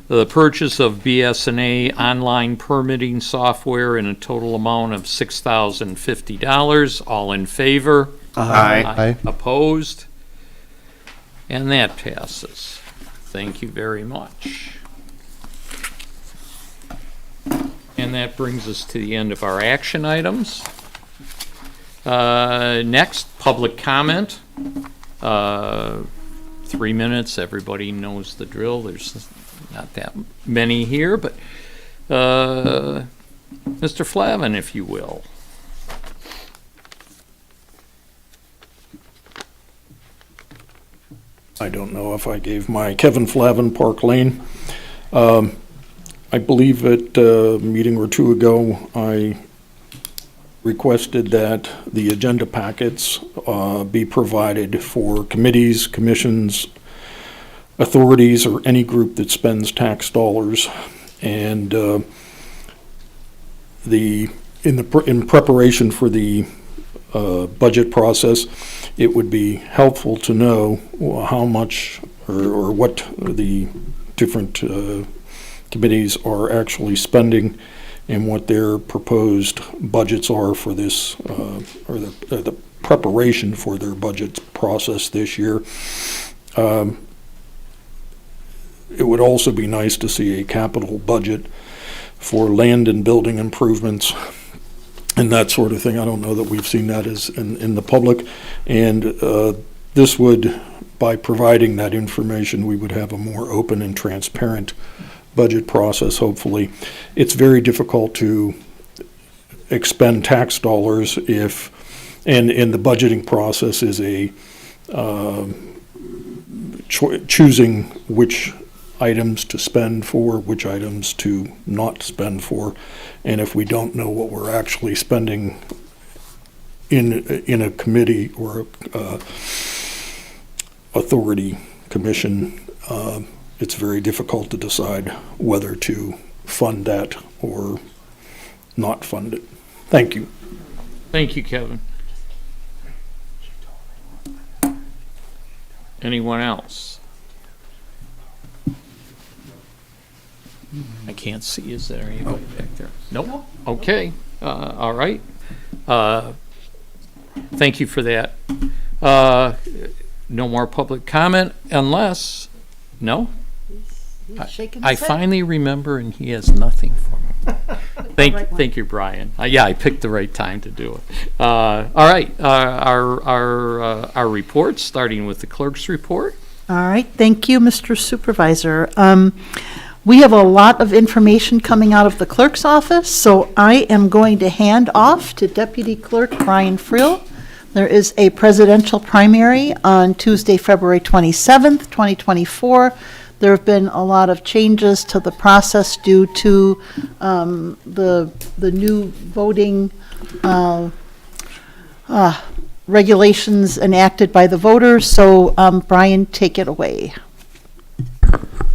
the purchase of BSNA online permitting software in a total amount of $6,050. All in favor? Aye. Opposed? And that passes. Thank you very much. And that brings us to the end of our action items. Next, public comment. 3 minutes, everybody knows the drill. There's not that many here, but Mr. Flavin, if you will. I don't know if I gave my Kevin Flavin, Parke Lane. I believe at a meeting or two ago, I requested that the agenda packets be provided for committees, commissions, authorities, or any group that spends tax dollars. And in preparation for the budget process, it would be helpful to know how much or what the different committees are actually spending and what their proposed budgets are for this, or the preparation for their budget process this year. It would also be nice to see a capital budget for land and building improvements and that sort of thing. I don't know that we've seen that as in the public. And this would, by providing that information, we would have a more open and transparent budget process, hopefully. It's very difficult to expend tax dollars if, and the budgeting process is a choosing which items to spend for, which items to not spend for. And if we don't know what we're actually spending in a committee or authority commission, it's very difficult to decide whether to fund that or not fund it. Thank you. Thank you, Kevin. Anyone else? I can't see. Is there anybody back there? Nope. Okay. All right. Thank you for that. No more public comment unless, no? I finally remember and he has nothing for me. Thank you, Brian. Yeah, I picked the right time to do it. All right. Our reports, starting with the clerk's report. All right, thank you, Mr. Supervisor. We have a lot of information coming out of the clerk's office, so I am going to hand off to Deputy Clerk Brian Frill. There is a presidential primary on Tuesday, February 27th, 2024. There have been a lot of changes to the process due to the new voting regulations enacted by the voters. So, Brian, take it away.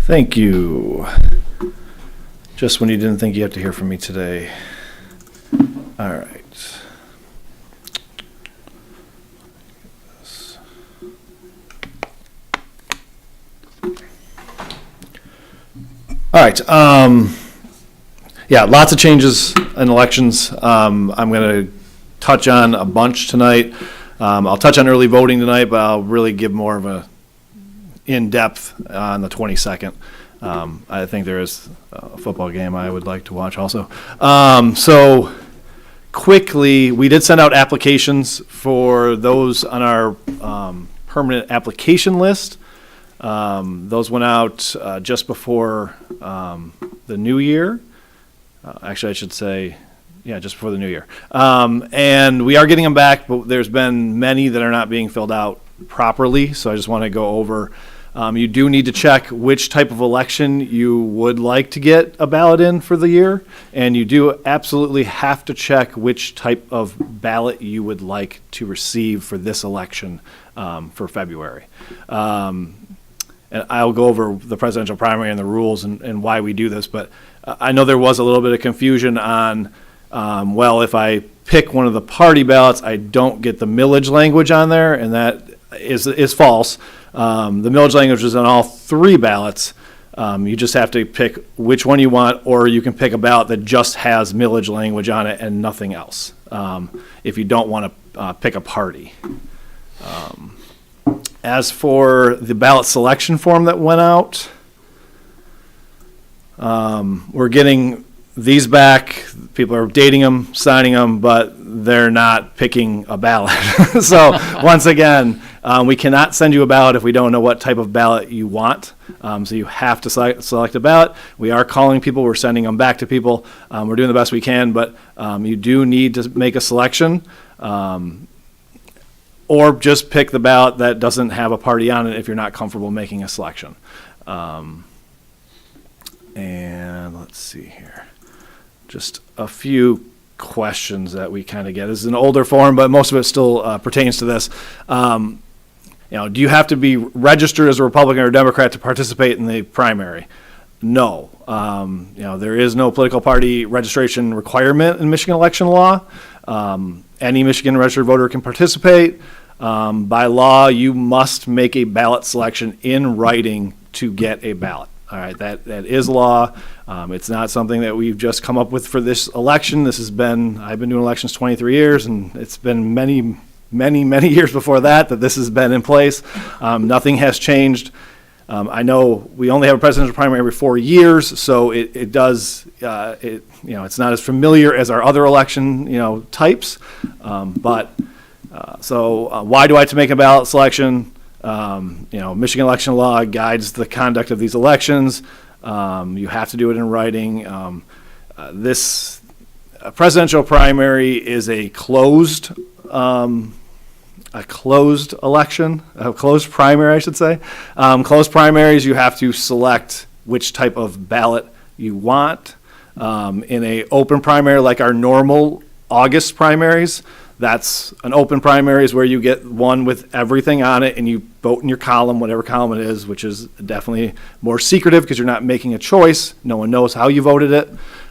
Thank you. Just when you didn't think you had to hear from me today. All right. All right. Yeah, lots of changes in elections. I'm going to touch on a bunch tonight. I'll touch on early voting tonight, but I'll really give more of a in-depth on the 22nd. I think there is a football game I would like to watch also. So quickly, we did send out applications for those on our permanent application list. Those went out just before the new year. Actually, I should say, yeah, just before the new year. And we are getting them back, but there's been many that are not being filled out properly, so I just want to go over. You do need to check which type of election you would like to get a ballot in for the year, and you do absolutely have to check which type of ballot you would like to receive for this election for February. And I'll go over the presidential primary and the rules and why we do this, but I know there was a little bit of confusion on, well, if I pick one of the party ballots, I don't get the millage language on there, and that is false. The millage language is on all three ballots. You just have to pick which one you want, or you can pick a ballot that just has millage language on it and nothing else, if you don't want to pick a party. As for the ballot selection form that went out, we're getting these back. People are dating them, signing them, but they're not picking a ballot. So once again, we cannot send you a ballot if we don't know what type of ballot you want. So you have to select a ballot. We are calling people. We're sending them back to people. We're doing the best we can, but you do need to make a selection. Or just pick the ballot that doesn't have a party on it if you're not comfortable making a selection. And let's see here. Just a few questions that we kind of get. This is an older form, but most of it still pertains to this. Do you have to be registered as a Republican or a Democrat to participate in the primary? No. There is no political party registration requirement in Michigan election law. Any Michigan registered voter can participate. By law, you must make a ballot selection in writing to get a ballot. All right, that is law. It's not something that we've just come up with for this election. I've been doing elections 23 years, and it's been many years before that this has been in place. Nothing has changed. I know we only have a presidential primary every 4 years, so it's not as familiar as our other election, types. So why do I have to make a ballot selection? Michigan election law guides the conduct of these elections. You have to do it in writing. This presidential primary is a closed election, a closed primary, I should say. Closed primaries, you have to select which type of ballot you want. In a open primary, like our normal August primaries, that's an open primary is where you get one with everything on it and you vote in your column, whatever column it is, which is definitely more secretive because you're not making a choice. No one knows how you voted it.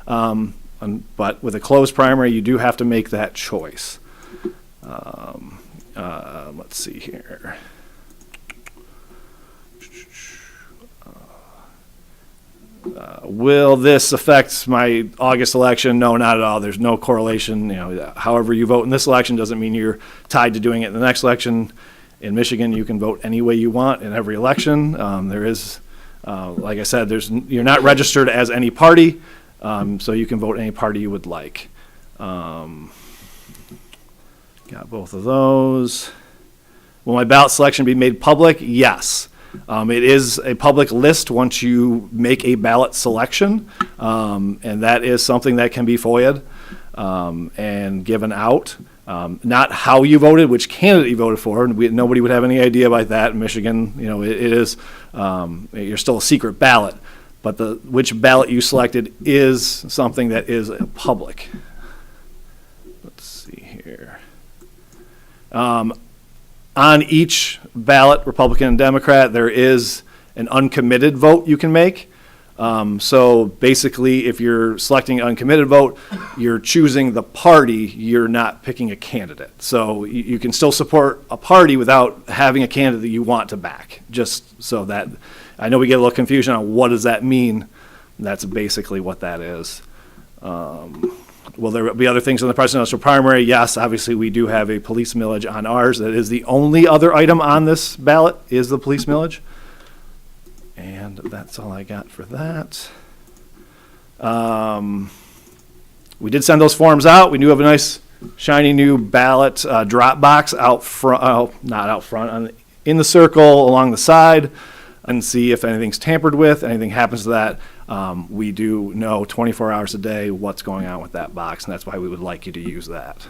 But with a closed primary, you do have to make that choice. Let's see here. Will this affect my August election? No, not at all. There's no correlation. However you vote in this election doesn't mean you're tied to doing it in the next election. In Michigan, you can vote any way you want in every election. There is, like I said, you're not registered as any party, so you can vote any party you would like. Got both of those. Will my ballot selection be made public? Yes. It is a public list once you make a ballot selection, and that is something that can be FOIA'd and given out. Not how you voted, which candidate you voted for. Nobody would have any idea about that in Michigan. It is, you're still a secret ballot, but which ballot you selected is something that is public. Let's see here. On each ballot, Republican and Democrat, there is an uncommitted vote you can make. So basically, if you're selecting an uncommitted vote, you're choosing the party, you're not picking a candidate. So you can still support a party without having a candidate that you want to back. Just so that, I know we get a little confusion on what does that mean, That's basically what that is. Will there be other things on the presidential primary? Yes, obviously, we do have a police millage on ours. That is the only other item on this ballot is the police millage. And that's all I got for that. We did send those forms out. We do have a nice shiny new ballot drop box out front, not out front, in the circle along the side, and see if anything's tampered with, anything happens to that. We do know 24 hours a day what's going on with that box, and that's why we would like you to use that.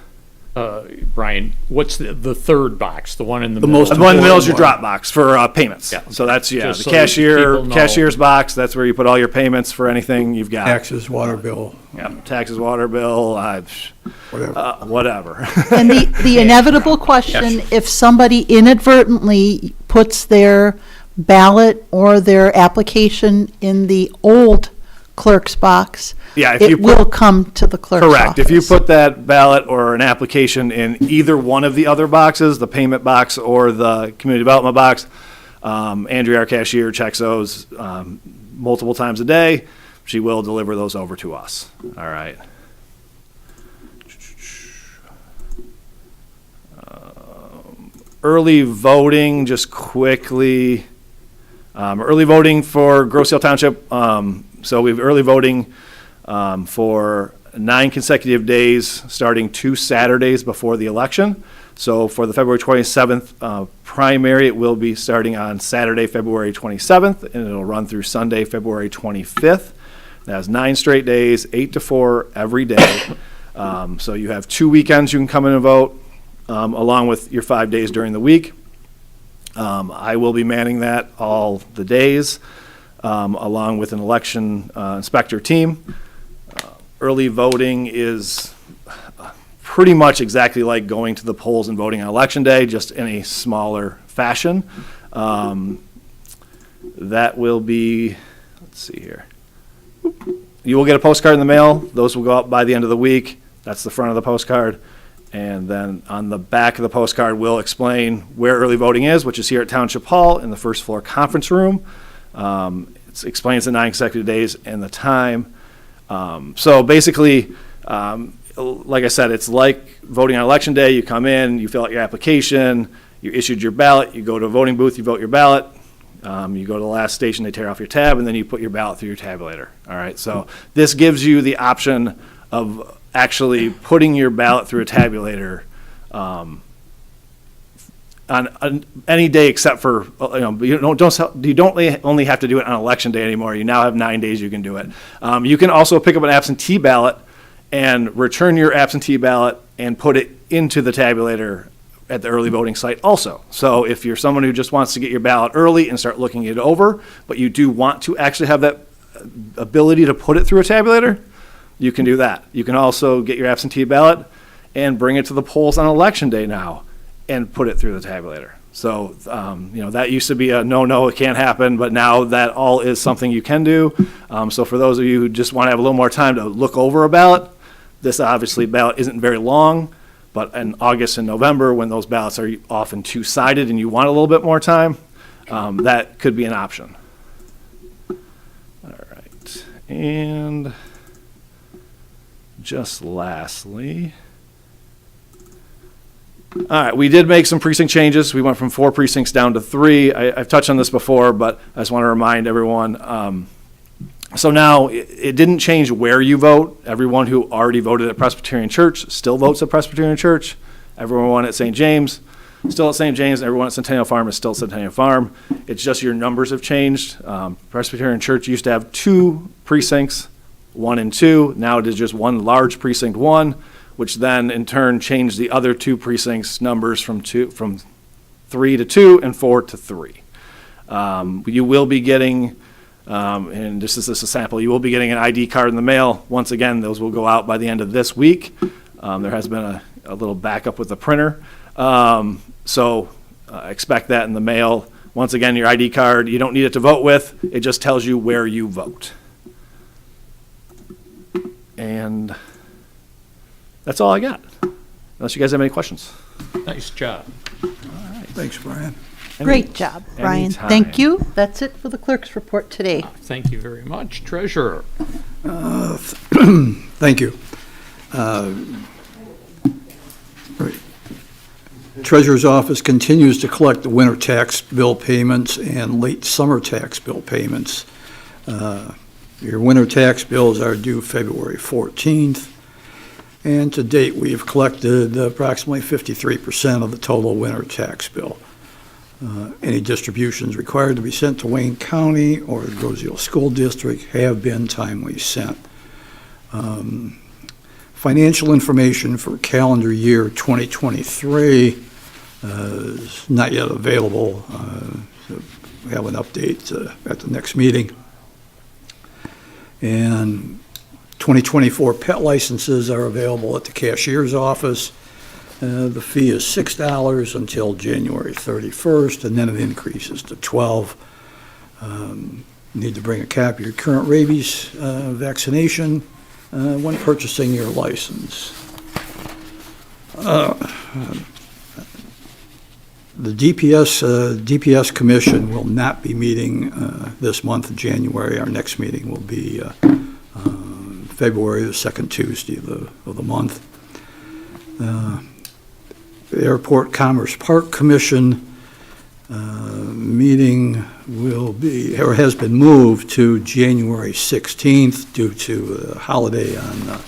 Brian, what's the third box, the one in the The middle? most The one in the middle is your important drop box for payments. Yeah. So that's, Just the so that people know. cashier's box, that's where you put all your payments for anything you've got. Taxes, water bill, Yeah, taxes, water bill, whatever. whatever. And the inevitable question, if somebody inadvertently puts their ballot or their application in the old clerk's box, Yeah, if you it will come to the clerk's office. Correct. If you put that ballot or an application in either one of the other boxes, the payment box or the community development box, Andrea, our cashier, checks those multiple times a day. She will deliver those over to us. All right. Early voting, just quickly. Early voting for Grosse Township. So we have early voting for 9 consecutive days, starting 2 Saturdays before the election. So for the February 27th primary, it will be starting on Saturday, February 27th, and it'll run through Sunday, February 25th. That's 9 straight days, 8 to 4 every day. So you have 2 weekends you can come in and vote, along with your 5 days during the week. I will be manning that all the days, along with an election inspector team. Early voting is pretty much exactly like going to the polls and voting on election day, just in a smaller fashion. That will be, let's see here. You will get a postcard in the mail. Those will go out by the end of the week. That's the front of the postcard. And then on the back of the postcard, we'll explain where early voting is, which is here at Township Hall in the first floor conference room. It explains the 9 consecutive days and the time. So basically, like I said, it's like voting on election day. You come in, you fill out your application, you issued your ballot, you go to a voting booth, you vote your ballot. You go to the last station, they tear off your tab, and then you put your ballot through your tabulator. All right, so this gives you the option of actually putting your ballot through a tabulator on any day except for, you don't only have to do it on election day anymore. You now have 9 days you can do it. You can also pick up an absentee ballot and return your absentee ballot and put it into the tabulator at the early voting site also. So if you're someone who just wants to get your ballot early and start looking it over, but you do want to actually have that ability to put it through a tabulator, you can do that. You can also get your absentee ballot and bring it to the polls on election day now and put it through the tabulator. So, that used to be a no, it can't happen, but now that all is something you can do. So for those of you who just want to have a little more time to look over a ballot, this obviously ballot isn't very long, but in August and November, when those ballots are often two-sided and you want a little bit more time, that could be an option. All right, and just lastly, all right, we did make some precinct changes. We went from 4 precincts down to 3. I've touched on this before, but I just want to remind everyone. So now it didn't change where you vote. Everyone who already voted at Presbyterian Church still votes at Presbyterian Church. Everyone at St. James still at St. James. Everyone at Centennial Farm is still at Centennial Farm. It's just your numbers have changed. Presbyterian Church used to have 2 precincts, 1 and 2. Now it is just 1 large precinct 1, which then in turn changed the other 2 precincts numbers from 3 to 2 and 4 to 3. You will be getting, and this is a sample, you will be getting an ID card in the mail. Once again, those will go out by the end of this week. There has been a little backup with the printer. So expect that in the mail. Once again, your ID card, you don't need it to vote with. It just tells you where you vote. And that's all I got, unless you guys have any questions. Nice job. Thanks, Brian. Great job, Brian. anytime. Thank you. That's it for the clerk's report today. Thank you very much. Treasurer? Thank you. Right. Treasurer's office continues to collect the winter tax bill payments and late summer tax bill payments. Your winter tax bills are due February 14th, and to date, we've collected approximately 53% of the total winter tax bill. Any distributions required to be sent to Wayne County or the Grosseal School District have been timely sent. Financial information for calendar year 2023 is not yet available. So we have an update at the next meeting. And 2024 pet licenses are available at the cashier's office. The fee is $6 until January 31st, and then it increases to $12. Need to bring a copy of your current rabies vaccination when purchasing your license. The DPS Commission will not be meeting this month of January. Our next meeting will be February, the second Tuesday of the month. The Airport Commerce Park Commission meeting will be, or has been moved to January 16th due to a holiday on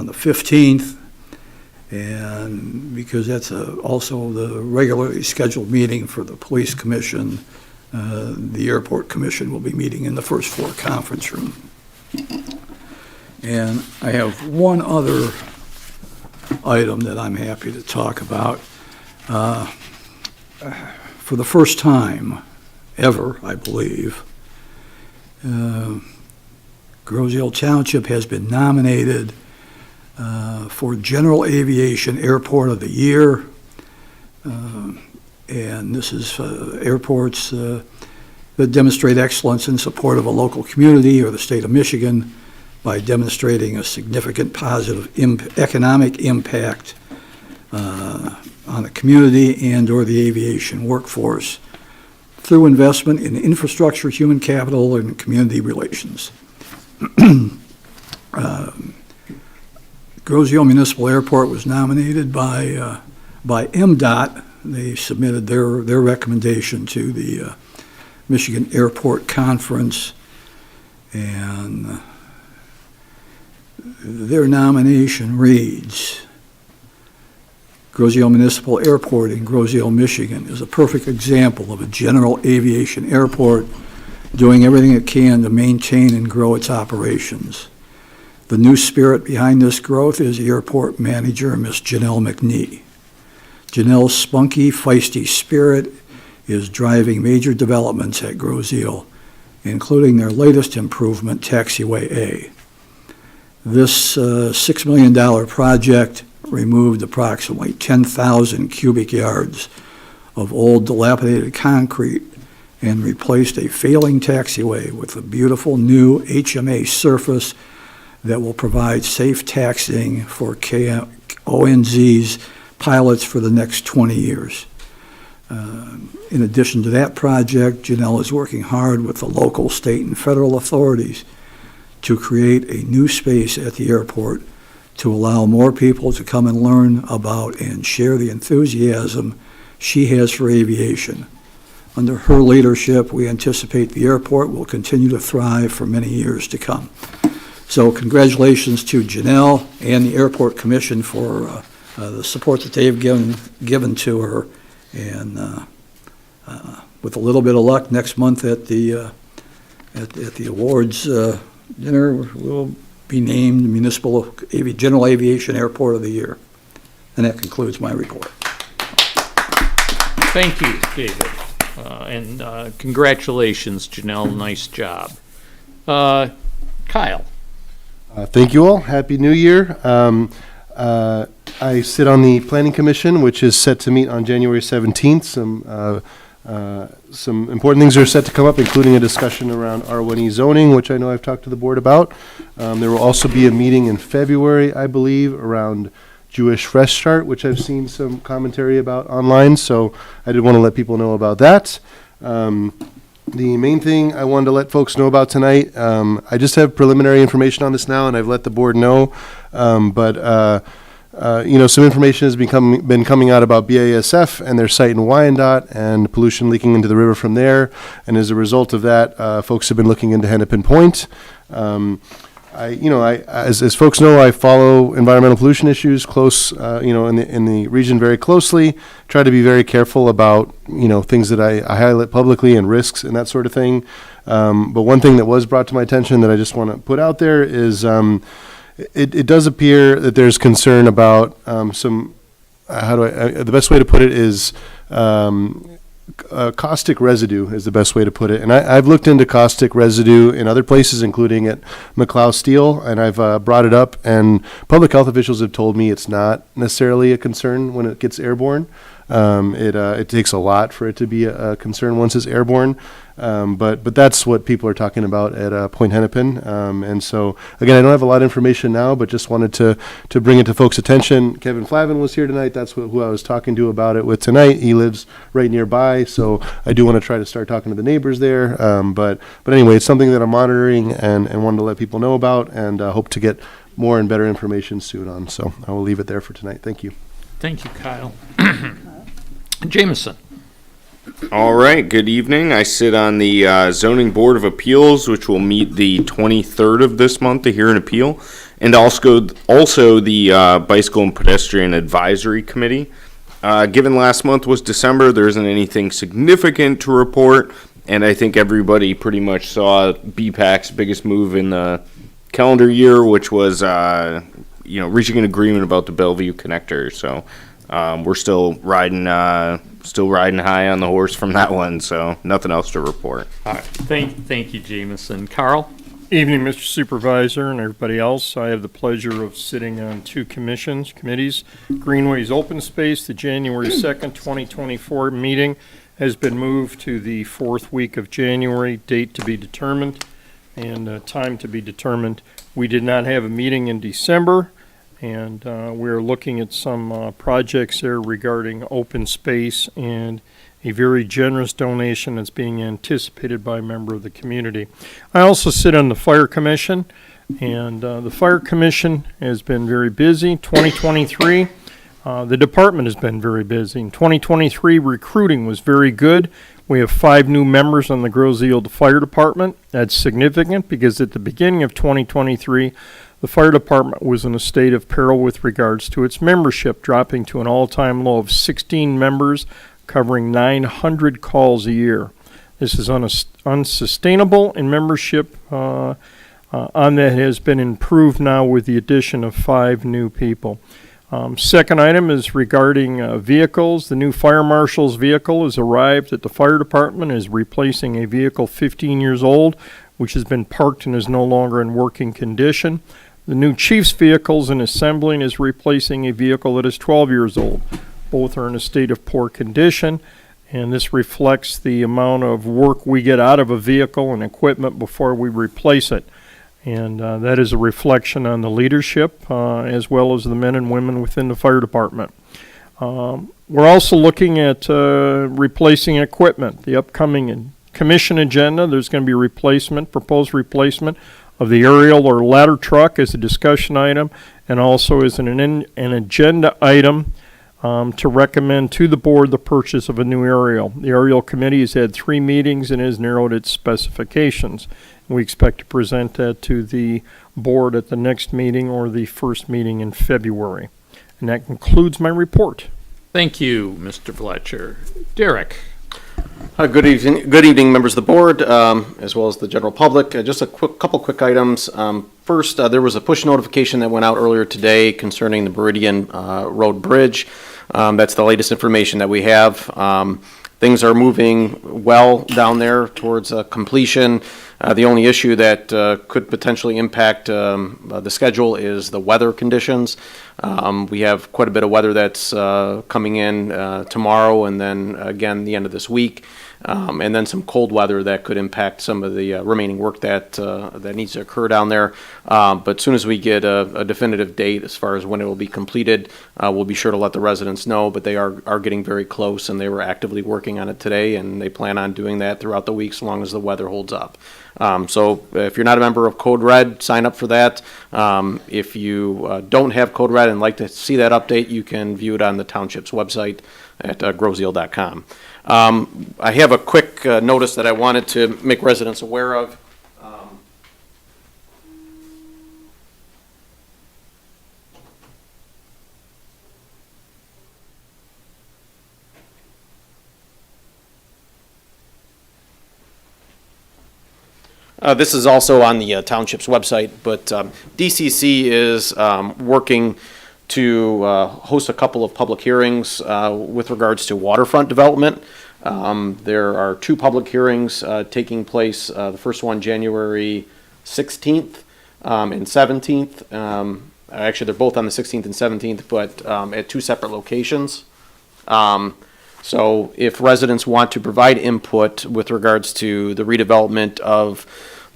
the 15th. And because that's also the regularly scheduled meeting for the Police Commission, the Airport Commission will be meeting in the first floor conference room. And I have one other item that I'm happy to talk about. For the first time ever, I believe, Grosseal Township has been nominated for General Aviation Airport of the Year. And this is airports that demonstrate excellence in support of a local community or the state of Michigan by demonstrating a significant positive economic impact on the community and or the aviation workforce through investment in infrastructure, human capital, and community relations. Grosseal Municipal Airport was nominated by MDOT. They submitted their recommendation to the Michigan Airport Conference, and their nomination reads, Grosseal Municipal Airport in Grosseal, Michigan is a perfect example of a general aviation airport doing everything it can to maintain and grow its operations. The new spirit behind this growth is airport manager, Miss Janelle McNee. Janelle's spunky, feisty spirit is driving major developments at Grosseal, including their latest improvement, Taxiway A. This $6 million project removed approximately 10,000 cubic yards of old dilapidated concrete and replaced a failing taxiway with a beautiful new HMA surface that will provide safe taxiing for ONZ's pilots for the next 20 years. In addition to that project, Janelle is working hard with the local, state, and federal authorities to create a new space at the airport to allow more people to come and learn about and share the enthusiasm she has for aviation. Under her leadership, we anticipate the airport will continue to thrive for many years to come. So congratulations to Janelle and the Airport Commission for the support that they've given to her. And with a little bit of luck, next month at the awards dinner, we'll be named General Aviation Airport of the Year. And that concludes my report. Thank you, David. And congratulations, Janelle. Nice job. Kyle. Thank you all. Happy New Year. I sit on the Planning Commission, which is set to meet on January 17th. Some important things are set to come up, including a discussion around R1E zoning, which I know I've talked to the board about. There will also be a meeting in February, I believe, around Jewish Fresh Start, which I've seen some commentary about online, so I did want to let people know about that. The main thing I wanted to let folks know about tonight, I just have preliminary information on this now, and I've let the board know, some information has been coming out about BASF and their site in Wyandotte and pollution leaking into the river from there. And as a result of that, folks have been looking into Hennepin Point. As folks know, I follow environmental pollution issues close, in the region very closely. Try to be very careful about, things that I highlight publicly and risks and that sort of thing. But one thing that was brought to my attention that I just want to put out there is, it does appear that there's concern about the best way to put it is caustic residue is the best way to put it. And I've looked into caustic residue in other places, including at McLeod Steel, and I've brought it up, and public health officials have told me it's not necessarily a concern when it gets airborne. It takes a lot for it to be a concern once it's airborne. But that's what people are talking about at Point Hennepin. And so, again, I don't have a lot of information now, but just wanted to bring it to folks' attention. Kevin Flavin was here tonight. That's who I was talking to about it with tonight. He lives right nearby, so I do want to try to start talking to the neighbors there. But anyway, it's something that I'm monitoring and wanted to let people know about, and hope to get more and better information soon on. So I will leave it there for tonight. Thank you. Thank you, Kyle. Jameson. All right, good evening. I sit on the Zoning Board of Appeals, which will meet the 23rd of this month to hear an appeal, and also the Bicycle and Pedestrian Advisory Committee. Given last month was December, there isn't anything significant to report, and I think everybody pretty much saw BPAC's biggest move in the calendar year, which was reaching an agreement about the Bellevue connector. So we're still riding high on the horse from that one, so nothing else to report. All right. Thank you, Jameson. Carl? Evening, Mr. Supervisor and everybody else. I have the pleasure of sitting on two committees. Greenways Open Space, the January 2nd, 2024 meeting has been moved to the fourth week of January, date to be determined and time to be determined. We did not have a meeting in December, and we're looking at some projects there regarding open space and a very generous donation that's being anticipated by a member of the community. I also sit on the Fire Commission, and the Fire Commission has been very busy. 2023, the department has been very busy. In 2023, recruiting was very good. We have 5 new members on the Grosse-Ile Fire Department. That's significant because at the beginning of 2023, the fire department was in a state of peril with regards to its membership, dropping to an all-time low of 16 members, covering 900 calls a year. This is unsustainable, and membership on that has been improved now with the addition of 5 new people. Second item is regarding vehicles. The new fire marshal's vehicle has arrived at the fire department, is replacing a vehicle 15 years old, which has been parked and is no longer in working condition. The new chief's vehicles in assembling is replacing a vehicle that is 12 years old. Both are in a state of poor condition, and this reflects the amount of work we get out of a vehicle and equipment before we replace it. And that is a reflection on the leadership as well as the men and women within the fire department. We're also looking at replacing equipment. The upcoming commission agenda, there's going to be proposed replacement of the aerial or ladder truck as a discussion item, and also as an agenda item to recommend to the board the purchase of a new aerial. The aerial committee has had 3 meetings and has narrowed its specifications. We expect to present that to the board at the next meeting or the first meeting in February. And that concludes my report. Thank you, Mr. Fletcher. Derek? Good evening, members of the board, as well as the general public. Just a couple quick items. First, there was a push notification that went out earlier today concerning the Meridian Road Bridge. That's the latest information that we have. Things are moving well down there towards completion. The only issue that could potentially impact the schedule is the weather conditions. We have quite a bit of weather that's coming in tomorrow and then again the end of this week. and then some cold weather that could impact some of the remaining work that needs to occur down there. But as soon as we get a definitive date as far as when it will be completed, we'll be sure to let the residents know, but they are getting very close, and they were actively working on it today, and they plan on doing that throughout the week as long as the weather holds up. So if you're not a member of Code Red, sign up for that. If you don't have Code Red and like to see that update, you can view it on the Township's website at groseal.com. I have a quick notice that I wanted to make residents aware of. This is also on the Township's website, but DCC is working to host a couple of public hearings with regards to waterfront development. There are two public hearings taking place, the first one January 16th and 17th. Actually, they're both on the 16th and 17th, but at two separate locations. So if residents want to provide input with regards to the redevelopment of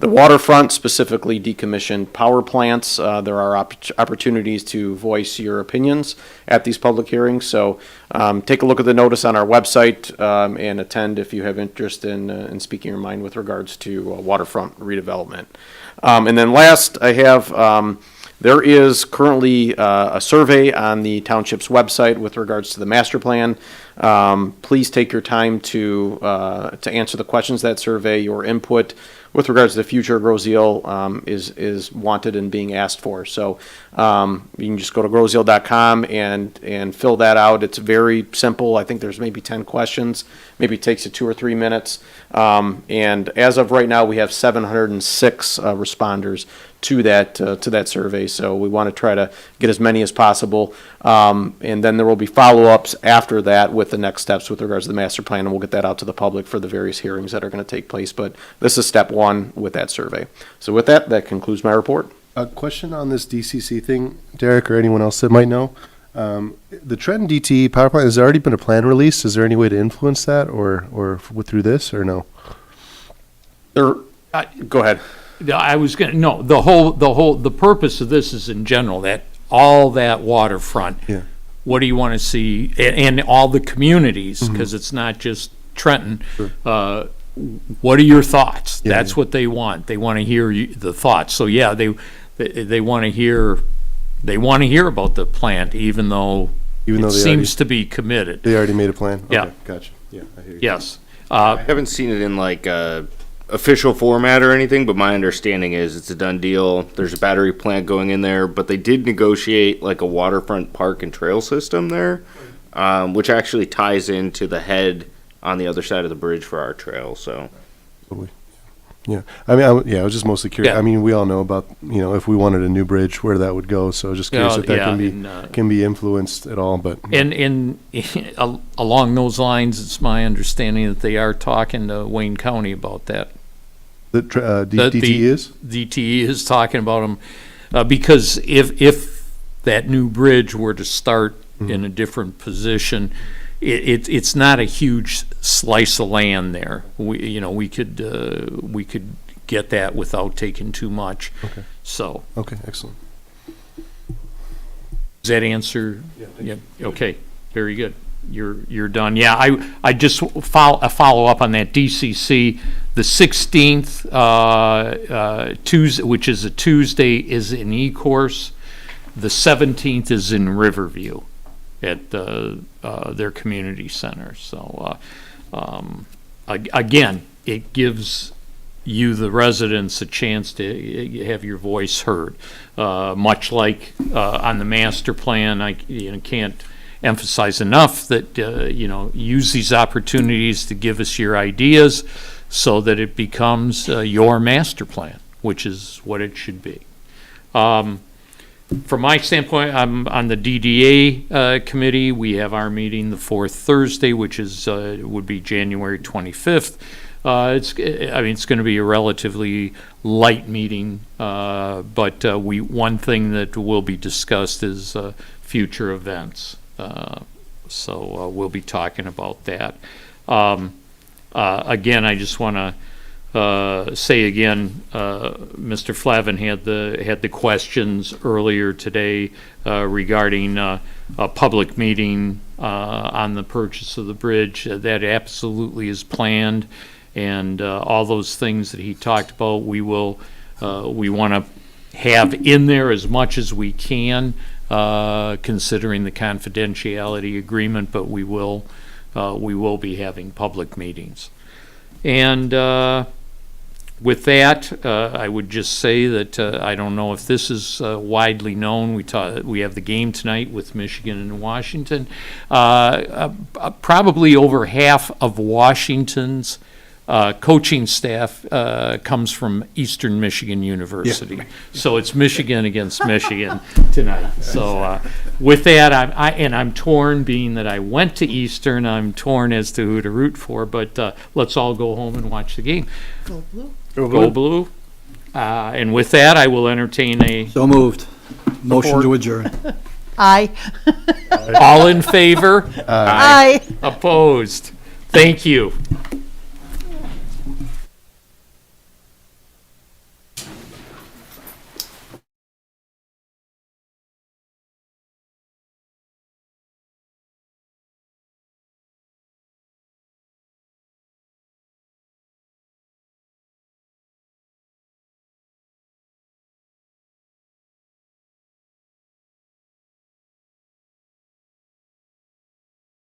the waterfront, specifically decommissioned power plants, there are opportunities to voice your opinions at these public hearings. So take a look at the notice on our website and attend if you have interest in speaking your mind with regards to waterfront redevelopment. And then last, I have there is currently a survey on the Township's website with regards to the master plan. Please take your time to answer the questions of that survey. Your input with regards to the future of Groseal is wanted and being asked for. So you can just go to groseal.com and fill that out. It's very simple. I think there's maybe 10 questions. Maybe it takes you 2 or 3 minutes. And as of right now, we have 706 responders to that survey. So we want to try to get as many as possible. And then there will be follow-ups after that with the next steps with regards to the master plan, and we'll get that out to the public for the various hearings that are going to take place. But this is step one with that survey. So with that, that concludes my report. A question on this DCC thing, Derek, or anyone else that might know. The Trenton DTE power plant, has there already been a plan released? Is there any way to influence that or through this, or no? Go ahead. I was gonna, no, the purpose of this is in general, that all that waterfront. Yeah. What do you want to see, and all the communities, because it's not just Trenton. Sure. What are your thoughts? Yeah, That's what they want. They want to hear the thoughts. So yeah, they want to hear, about the plant, even though it seems to be committed. They already made a plan? Yeah. Okay, gotcha. Yeah, I hear you. Yes. I haven't seen it in like official format or anything, but my understanding is it's a done deal. There's a battery plant going in there, but they did negotiate like a waterfront park and trail system there, which actually ties into the head on the other side of the bridge for our trail. So, yeah. I mean, I was just mostly curious. Yeah. I mean, we all know about, if we wanted a new bridge, where that would go. So just curious if that can be influenced at all. But And along those lines, it's my understanding that they are talking to Wayne County about that. the DTE is? DTE is talking about them, because if that new bridge were to start in a different position, it's not a huge slice of land there. We could get that without taking too much. Okay. So. Okay, excellent. Does that answer? Yeah. Okay, very good. You're done. Yeah, I just follow up on that DCC. The 16th, Tuesday, which is a Tuesday, is in E-course. The 17th is in Riverview at their community center. So again, it gives you, the residents, a chance to have your voice heard. Much like on the master plan, I can't emphasize enough that use these opportunities to give us your ideas so that it becomes your master plan, which is what it should be. From my standpoint, I'm on the DDA committee. We have our meeting the fourth Thursday, which is would be January 25th. It's going to be a relatively light meeting, but one thing that will be discussed is future events. So we'll be talking about that. again, I just want to say again, Mr. Flavin had the questions earlier today regarding a public meeting on the purchase of the bridge. That absolutely is planned, and all those things that he talked about, we want to have in there as much as we can, considering the confidentiality agreement, but we will be having public meetings. And with that, I would just say that I don't know if this is widely known. We have the game tonight with Michigan and Washington. Probably over half of Washington's coaching staff comes from Eastern Michigan University. So it's Michigan against Michigan tonight. So with that, I'm torn, being that I went to Eastern. I'm torn as to who to root for, but let's all go home and watch the game. Go blue. Go blue. And with that, I will entertain a, So moved. Motion to adjourn. Aye. all in favor? Aye. Opposed? Thank you.